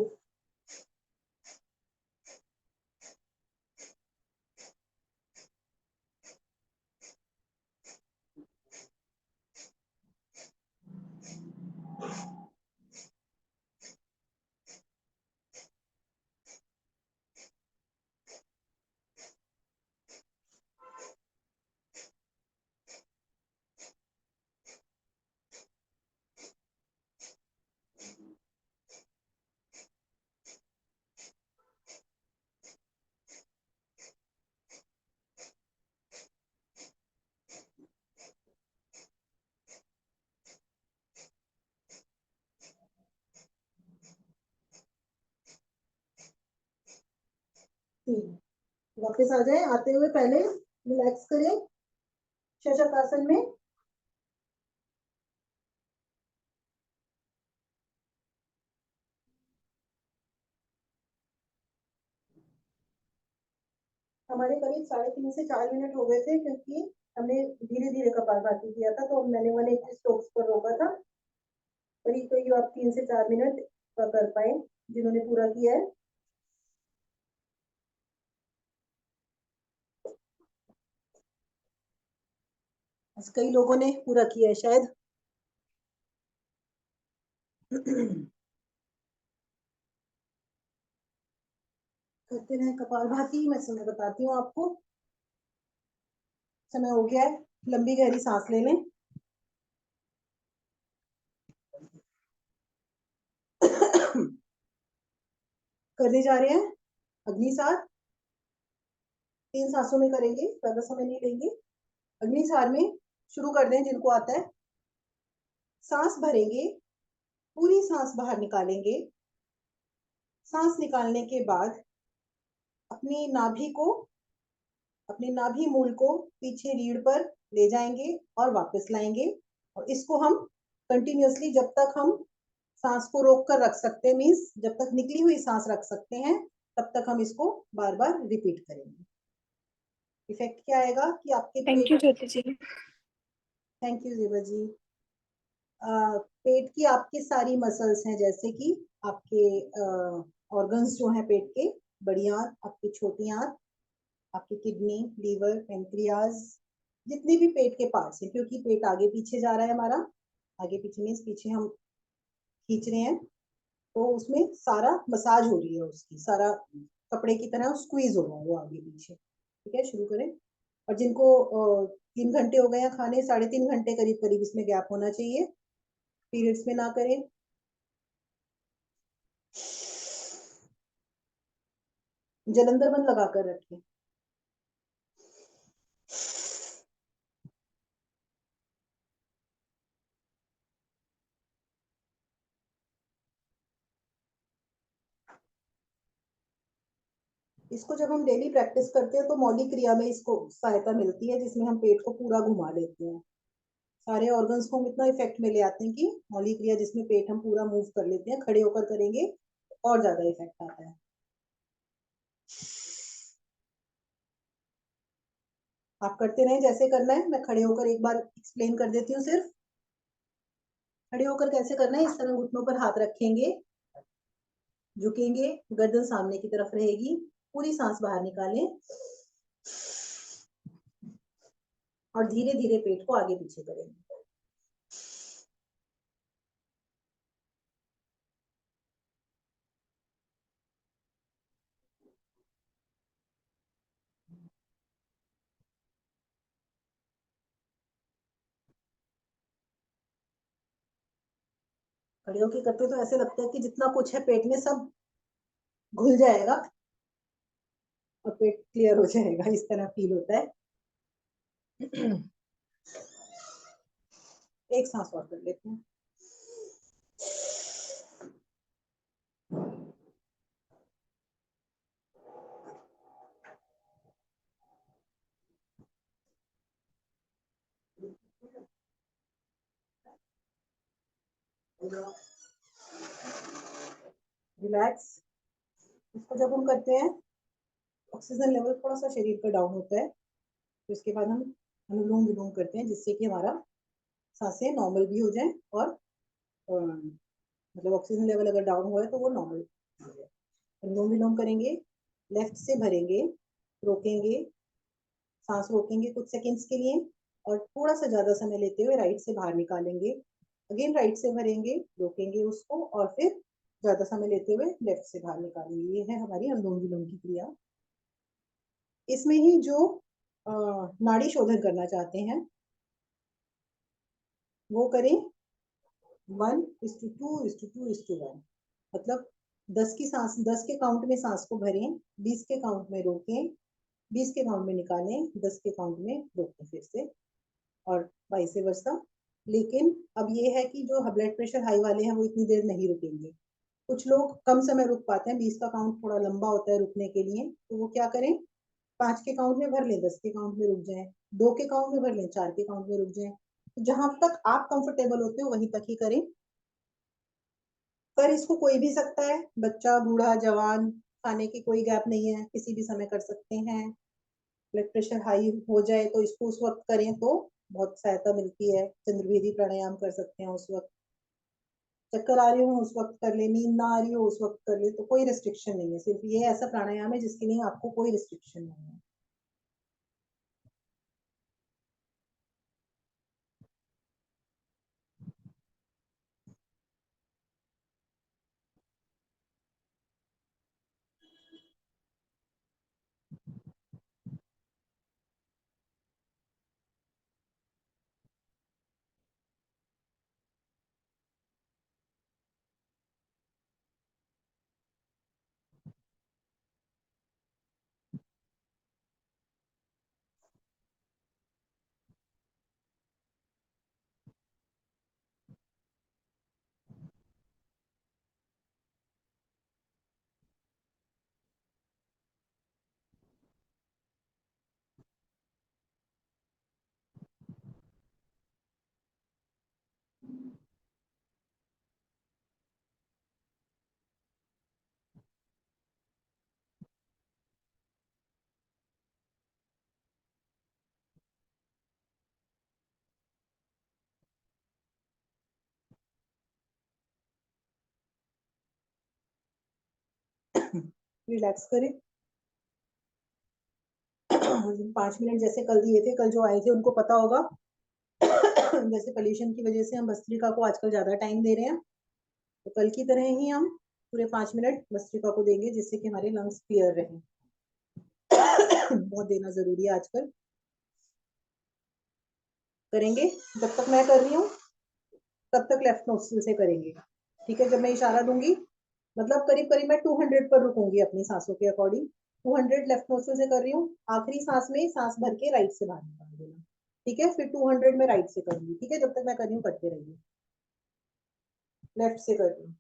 तीन। वापस आ जाए, आते हुए पहले रिलैक्स करें शशकासन में। हमारे करीब 3.5 से 4 मिनट हो गए थे, क्योंकि हमने धीरे धीरे कपालभाति किया था, तो मैंने 180 स्ट्रोक्स पर रोका था। करीब करीब आप 3 से 4 मिनट का कर पाए जिन्होंने पूरा किया है। कई लोगों ने पूरा किया है शायद। करते रहे कपालभाति, मैं समय बताती हूँ आपको। समय हो गया है, लंबी गहरी सांस ले लें। करने जा रहे हैं अग्निसार। 3 सांसों में करेंगे, ज्यादा समय नहीं लेंगे। अग्निसार में शुरू कर दें जिनको आता है। सांस भरेंगे, पूरी सांस बाहर निकालेंगे। सांस निकालने के बाद अपनी नाभि को, अपने नाभि मूल को पीछे रीढ़ पर ले जाएंगे और वापस लाएंगे। और इसको हम कंटिन्यूअसली, जब तक हम सांस को रोक कर रख सकते हैं, मीन्स जब तक निकली हुई सांस रख सकते हैं, तब तक हम इसको बार बार रिपीट करेंगे। इफेक्ट क्या आएगा कि आपके thank you Jyoti ji. Thank you Deva ji. पेट की आपकी सारी मसल्स हैं, जैसे कि आपके ऑर्गन्स जो हैं पेट के, बड़ी आंत, आपकी छोटी आंत, आपकी किडनी, लीवर, पेंक्रियाज, जितने भी पेट के पार्ट्स हैं, क्योंकि पेट आगे पीछे जा रहा है हमारा। आगे पीछे मीन्स पीछे हम खींच रहे हैं, तो उसमें सारा मसाज हो रही है, उसकी सारा कपड़े की तरह स्क्वीज हो रहा है वो आगे पीछे। ठीक है, शुरू करें। और जिनको 3 घंटे हो गए हैं खाने, 3.5 घंटे करीब करीब इसमें गैप होना चाहिए, पीरियड्स में ना करें। जलंधर बंद लगा कर रखें। इसको जब हम डेली प्रैक्टिस करते हैं तो मौलिक क्रिया में इसको सहायता मिलती है, जिसमें हम पेट को पूरा घुमा लेते हैं। सारे ऑर्गन्स को हम इतना इफेक्ट में ले आते हैं कि मौलिक क्रिया जिसमें पेट हम पूरा मूव कर लेते हैं, खड़े होकर करेंगे और ज्यादा इफेक्ट आता है। आप करते रहें जैसे करना है। मैं खड़े होकर एक बार एक्सप्लेन कर देती हूँ सिर्फ। खड़े होकर कैसे करना है, इस तरह घुटनों पर हाथ रखेंगे, झुकेंगे, गर्दन सामने की तरफ रहेगी, पूरी सांस बाहर निकालें और धीरे धीरे पेट को आगे पीछे करेंगे। खड़े होकर करते तो ऐसे लगता है कि जितना कुछ है पेट में सब घुल जाएगा और पेट क्लियर हो जाएगा, इस तरह फील होता है। एक सांस और कर लेते हैं। रिलैक्स। इसको जब हम करते हैं ऑक्सीजन लेवल थोड़ा सा शरीर का डाउन होता है, तो इसके बाद हम अनुलोम विलोम करते हैं, जिससे कि हमारा सांसें नॉर्मल भी हो जाए और मतलब ऑक्सीजन लेवल अगर डाउन हुआ है तो वो नॉर्मल हो जाए। अनुलोम विलोम करेंगे, लेफ्ट से भरेंगे, रोकेंगे, सांस रोकेंगे कुछ सेकंड्स के लिए और थोड़ा सा ज्यादा समय लेते हुए राइट से बाहर निकालेंगे। अगेन राइट से भरेंगे, रोकेंगे उसको और फिर ज्यादा समय लेते हुए लेफ्ट से बाहर निकालेंगे। ये है हमारी अनुलोम विलोम की क्रिया। इसमें ही जो नाड़ी शोधन करना चाहते हैं वो करें 1:2:2:1, मतलब 10 की सांस, 10 के काउंट में सांस को भरें, 20 के काउंट में रोकें, 20 के काउंट में निकालें, 10 के काउंट में रोकें फिर से, और वाइस वर्सा। लेकिन अब ये है कि जो ब्लड प्रेशर हाई वाले हैं वो इतनी देर नहीं रुकेंगे। कुछ लोग कम समय रुक पाते हैं, 20 का काउंट थोड़ा लंबा होता है रुकने के लिए, तो वो क्या करें, 5 के काउंट में भर लें, 10 के काउंट में रुक जाएं, 2 के काउंट में भर लें, 4 के काउंट में रुक जाएं। तो जहां तक आप कंफर्टेबल होते हो वहीं तक ही करें। पर इसको कोई भी सकता है, बच्चा, बूढ़ा, जवान, खाने की कोई गैप नहीं है, किसी भी समय कर सकते हैं। ब्लड प्रेशर हाई हो जाए तो इसको उस वक्त करें तो बहुत सहायता मिलती है। चंद्रभेदी प्राणायाम कर सकते हैं उस वक्त, चक्कर आ रही हो उस वक्त कर ले, नींद ना आ रही हो उस वक्त कर ले, तो कोई रिस्ट्रिक्शन नहीं है। सिर्फ ये ऐसा प्राणायाम है जिसके लिए आपको कोई रिस्ट्रिक्शन नहीं है। रिलैक्स करें। 5 मिनट जैसे कल दिए थे, कल जो आए थे उनको पता होगा। जैसे पोल्यूशन की वजह से हम भस्त्रिका को आजकल ज्यादा टाइम दे रहे हैं, तो कल की तरह ही हम पूरे 5 मिनट भस्त्रिका को देंगे, जिससे कि हमारे लंग्स क्लियर रहें। बहुत देना जरूरी है आजकल। करेंगे, जब तक मैं कर रही हूँ तब तक लेफ्ट नोस्ट्रिल से करेंगे, ठीक है। जब मैं इशारा दूंगी मतलब करीब करीब मैं 200 पर रुकूंगी अपनी सांसों के अकॉर्डिंग। 200 लेफ्ट नोस्ट्रिल से कर रही हूँ, आखिरी सांस में सांस भर के राइट से बाहर निकाल देना, ठीक है। फिर 200 में राइट से करूंगी, ठीक है। जब तक मैं कर रही हूँ करते रहिए। लेफ्ट से कर रही हूँ।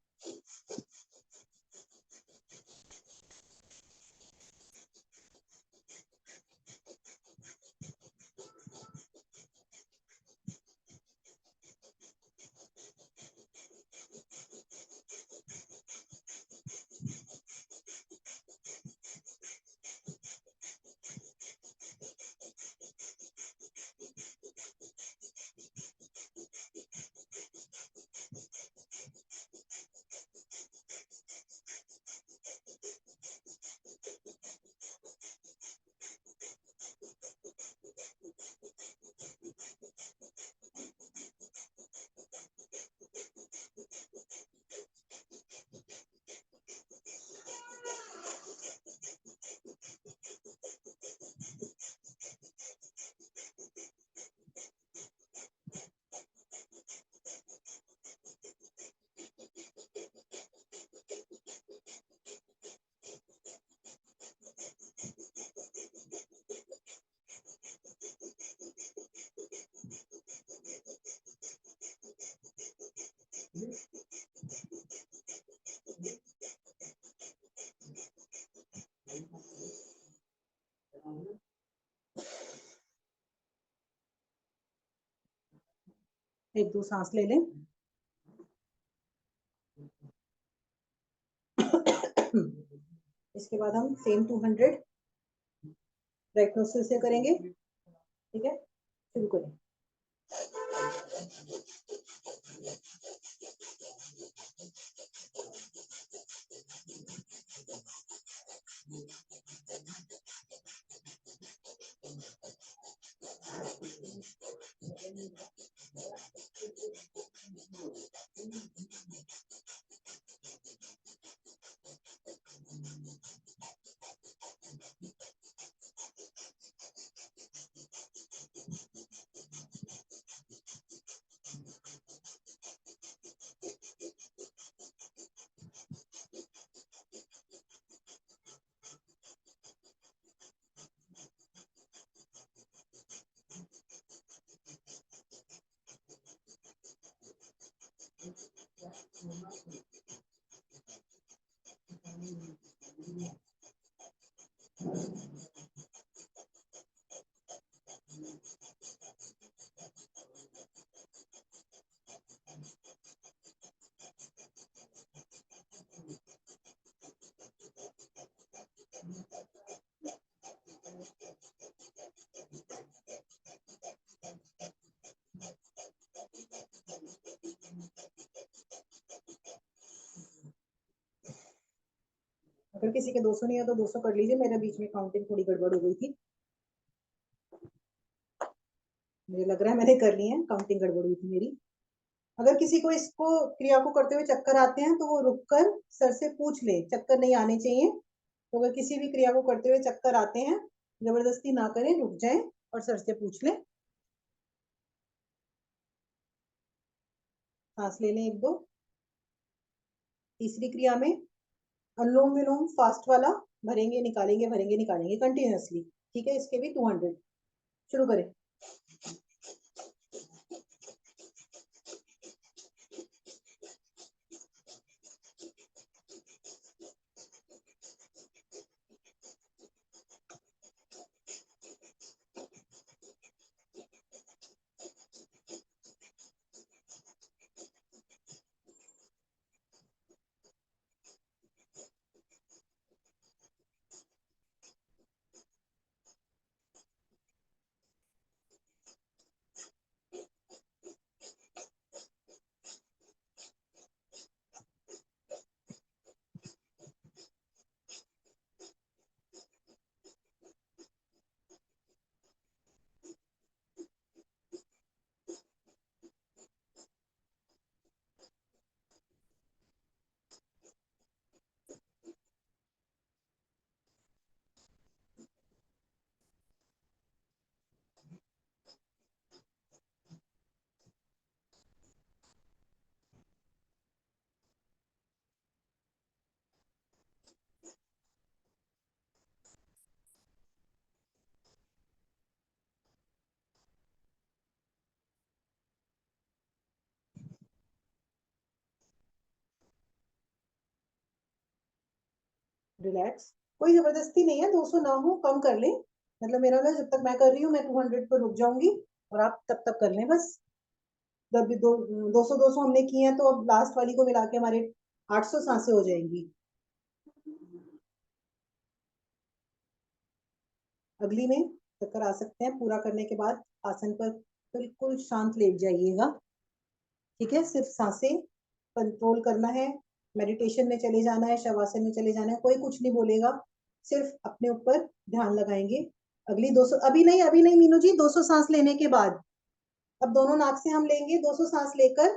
एक दो सांस ले लें। इसके बाद हम सेम 200 राइट नोस्ट्रल से करेंगे, ठीक है, शुरू करें। अगर किसी के 200 नहीं है तो 200 कर लीजिए, मेरे बीच में काउंटिंग थोड़ी गड़बड़ हो गई थी, मुझे लग रहा है मैंने कर ली है, काउंटिंग गड़बड़ हुई थी मेरी। अगर किसी को इसको क्रिया को करते हुए चक्कर आते हैं तो वो रुककर सर से पूछ ले, चक्कर नहीं आने चाहिए। तो अगर किसी भी क्रिया को करते हुए चक्कर आते हैं, जबरदस्ती ना करें, रुक जाएं और सर से पूछ लें। सांस ले लें एक दो। तीसरी क्रिया में अनुलोम विलोम फास्ट वाला, भरेंगे निकालेंगे कंटिन्यूअसली, ठीक है, इसके भी 200। शुरू करें। रिलैक्स, कोई जबरदस्ती नहीं है, 200 ना हो कम कर लें, मतलब मेरा ना जब तक मैं कर रही हूँ मैं 200 पर रुक जाऊंगी और आप तब तक कर लें बस। जब भी 200 हमने की है तो अब लास्ट वाली को मिला के हमारे 800 सांसें हो जाएंगी। अगली में चक्कर आ सकते हैं, पूरा करने के बाद आसन पर बिल्कुल शांत लेट जाइएगा, ठीक है, सिर्फ सांसें कंट्रोल करना है, मेडिटेशन में चले जाना है, शवासन में चले जाना है, कोई कुछ नहीं बोलेगा, सिर्फ अपने ऊपर ध्यान लगाएंगे। अगली 200, अभी नहीं मीनू जी, 200 सांस लेने के बाद, अब दोनों नाक से हम लेंगे, 200 सांस लेकर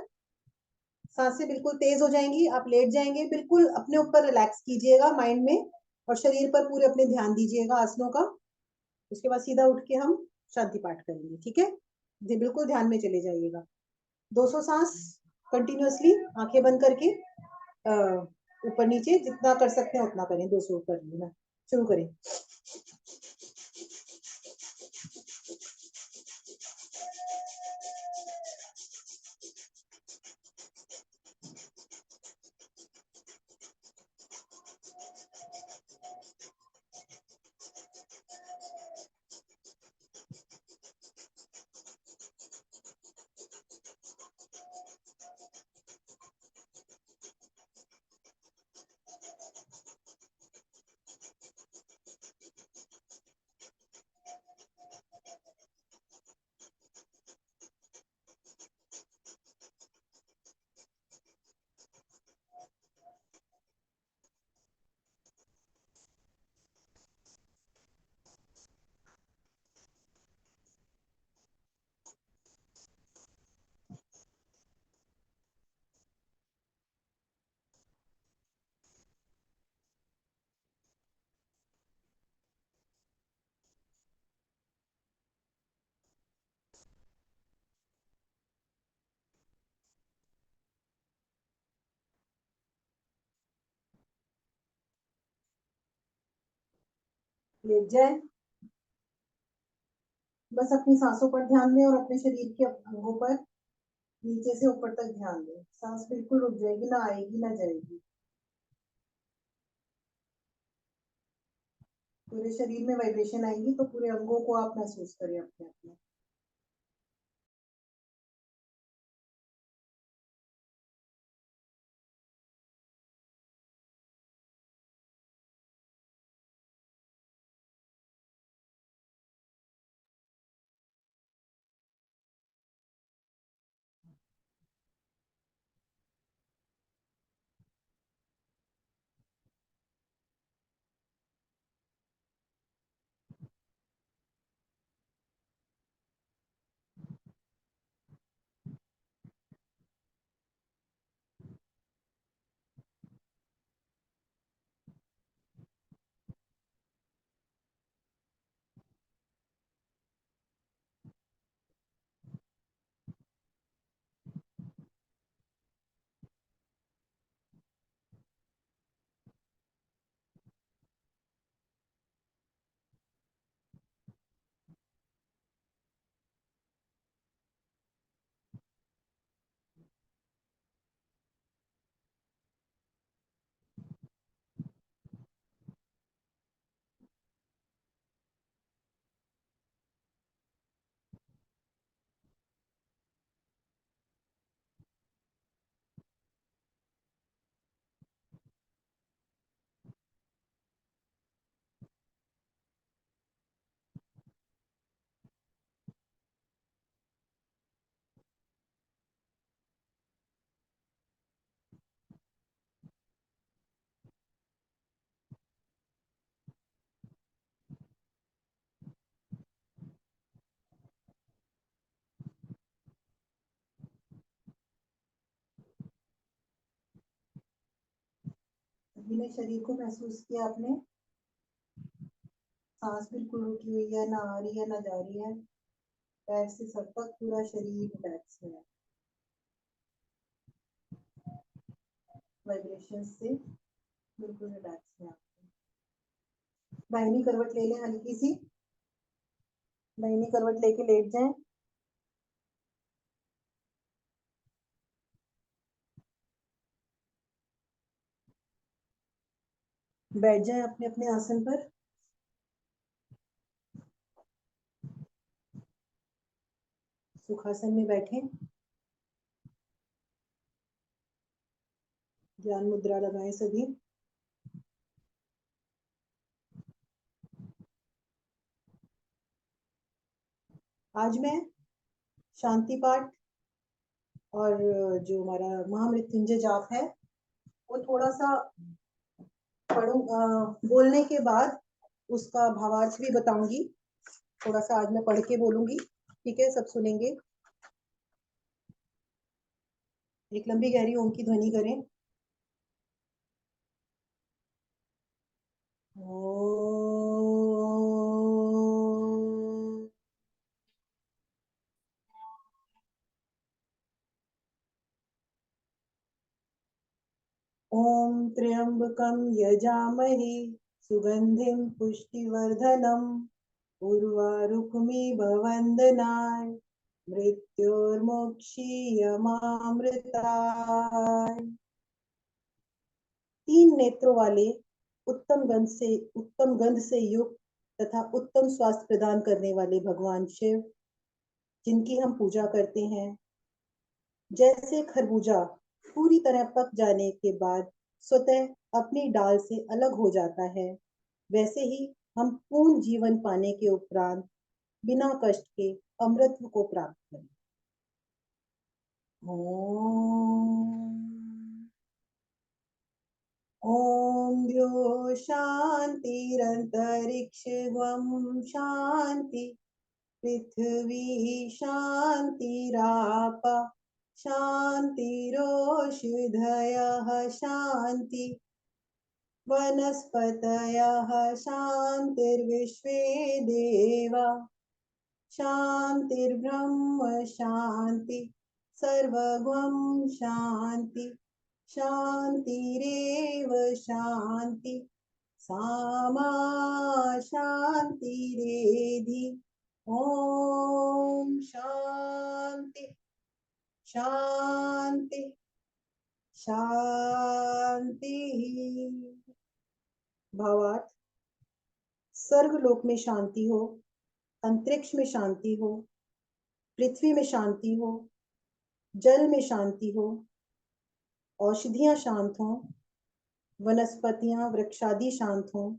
सांसें बिल्कुल तेज हो जाएंगी, आप लेट जाएंगे, बिल्कुल अपने ऊपर रिलैक्स कीजिएगा माइंड में और शरीर पर पूरे अपने ध्यान दीजिएगा आसनों का। उसके बाद सीधा उठ के हम शांति पाठ करेंगे, ठीक है, जी बिल्कुल ध्यान में चले जाइएगा। 200 सांस कंटिन्यूअसली आंखें बंद करके ऊपर नीचे जितना कर सकते हैं उतना करें, 200 कर लेना। शुरू करें। लेट जाए। बस अपनी सांसों पर ध्यान दें और अपने शरीर के अंगों पर नीचे से ऊपर तक ध्यान दें। सांस बिल्कुल रुक जाएगी, ना आएगी ना जाएगी। पूरे शरीर में वाइब्रेशन आएगी तो पूरे अंगों को आप महसूस करें अपने अपने। अभी शरीर को महसूस किया आपने? सांस बिल्कुल रुकी हुई है, ना आ रही है ना जा रही है। पैर से सर तक पूरा शरीर रिलैक्स है। वाइब्रेशन से बिल्कुल रिलैक्स है। दाहिनी करवट ले लें हल्की सी। दाहिनी करवट लेके लेट जाएं। बैठ जाएं अपने अपने आसन पर। सुखासन में बैठें। ध्यान मुद्रा लगाएं सभी। आज मैं शांति पाठ और जो हमारा महामृत्युंजय जाप है वो थोड़ा सा बोलने के बाद उसका भावार्थ भी बताऊंगी। थोड़ा सा आज मैं पढ़ के बोलूंगी, ठीक है? सब सुनेंगे। एक लंबी गहरी ओम की ध्वनि करें। ओम त्र्यंबकं यजामहे सुगंधिं पुष्टिवर्धनम् उर्वारुकमिव वन्दनाय मृत्योर्मुक्षीयमामृताय। तीन नेत्रों वाले उत्तम गंध से युक्त तथा उत्तम स्वास्थ्य प्रदान करने वाले भगवान शिव, जिनकी हम पूजा करते हैं, जैसे खरबूजा पूरी तरह पक जाने के बाद स्वतः अपनी डाल से अलग हो जाता है, वैसे ही हम पूर्ण जीवन पाने के उपरांत बिना कष्ट के अमृतत्व को प्राप्त करें। ओम द्यो शांतिरंतरिक्षं शांति पृथ्वी शांतिराप शांतिरोषधयः शांति वनस्पतयः शांतिर्विश्वे देवा शांतिर्ब्रह्म शांति सर्वगं शांति शांतिरेव शांति सामा शांतिरेधि। ओम शांति शांति शांति। भावार्थ, सर्वलोक में शांति हो, अंतरिक्ष में शांति हो, पृथ्वी में शांति हो, जल में शांति हो, औषधियां शांत हों, वनस्पतियां वृक्षादि शांत हों,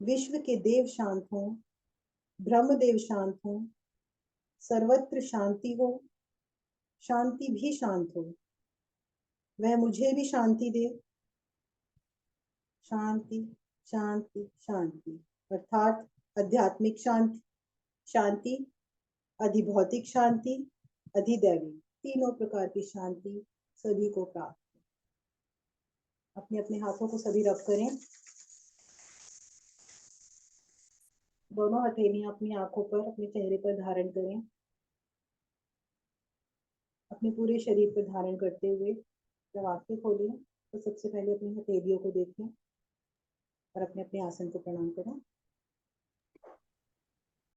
विश्व के देव शांत हों, ब्रह्मदेव शांत हों, सर्वत्र शांति हो, शांति भी शांत हो। वह मुझे भी शांति दे। शांति शांति शांति, अर्थात आध्यात्मिक शांति, शांति, अधिभौतिक शांति, अधिदैवी, तीनों प्रकार की शांति सभी को प्राप्त। अपने अपने हाथों को सभी रब करें। दोनों हथेलियां अपनी आंखों पर, अपने चेहरे पर धारण करें। अपने पूरे शरीर पर धारण करते हुए जब आंखें खोलें तो सबसे पहले अपनी हथेलियों को देखें और अपने अपने आसन को प्रणाम करें।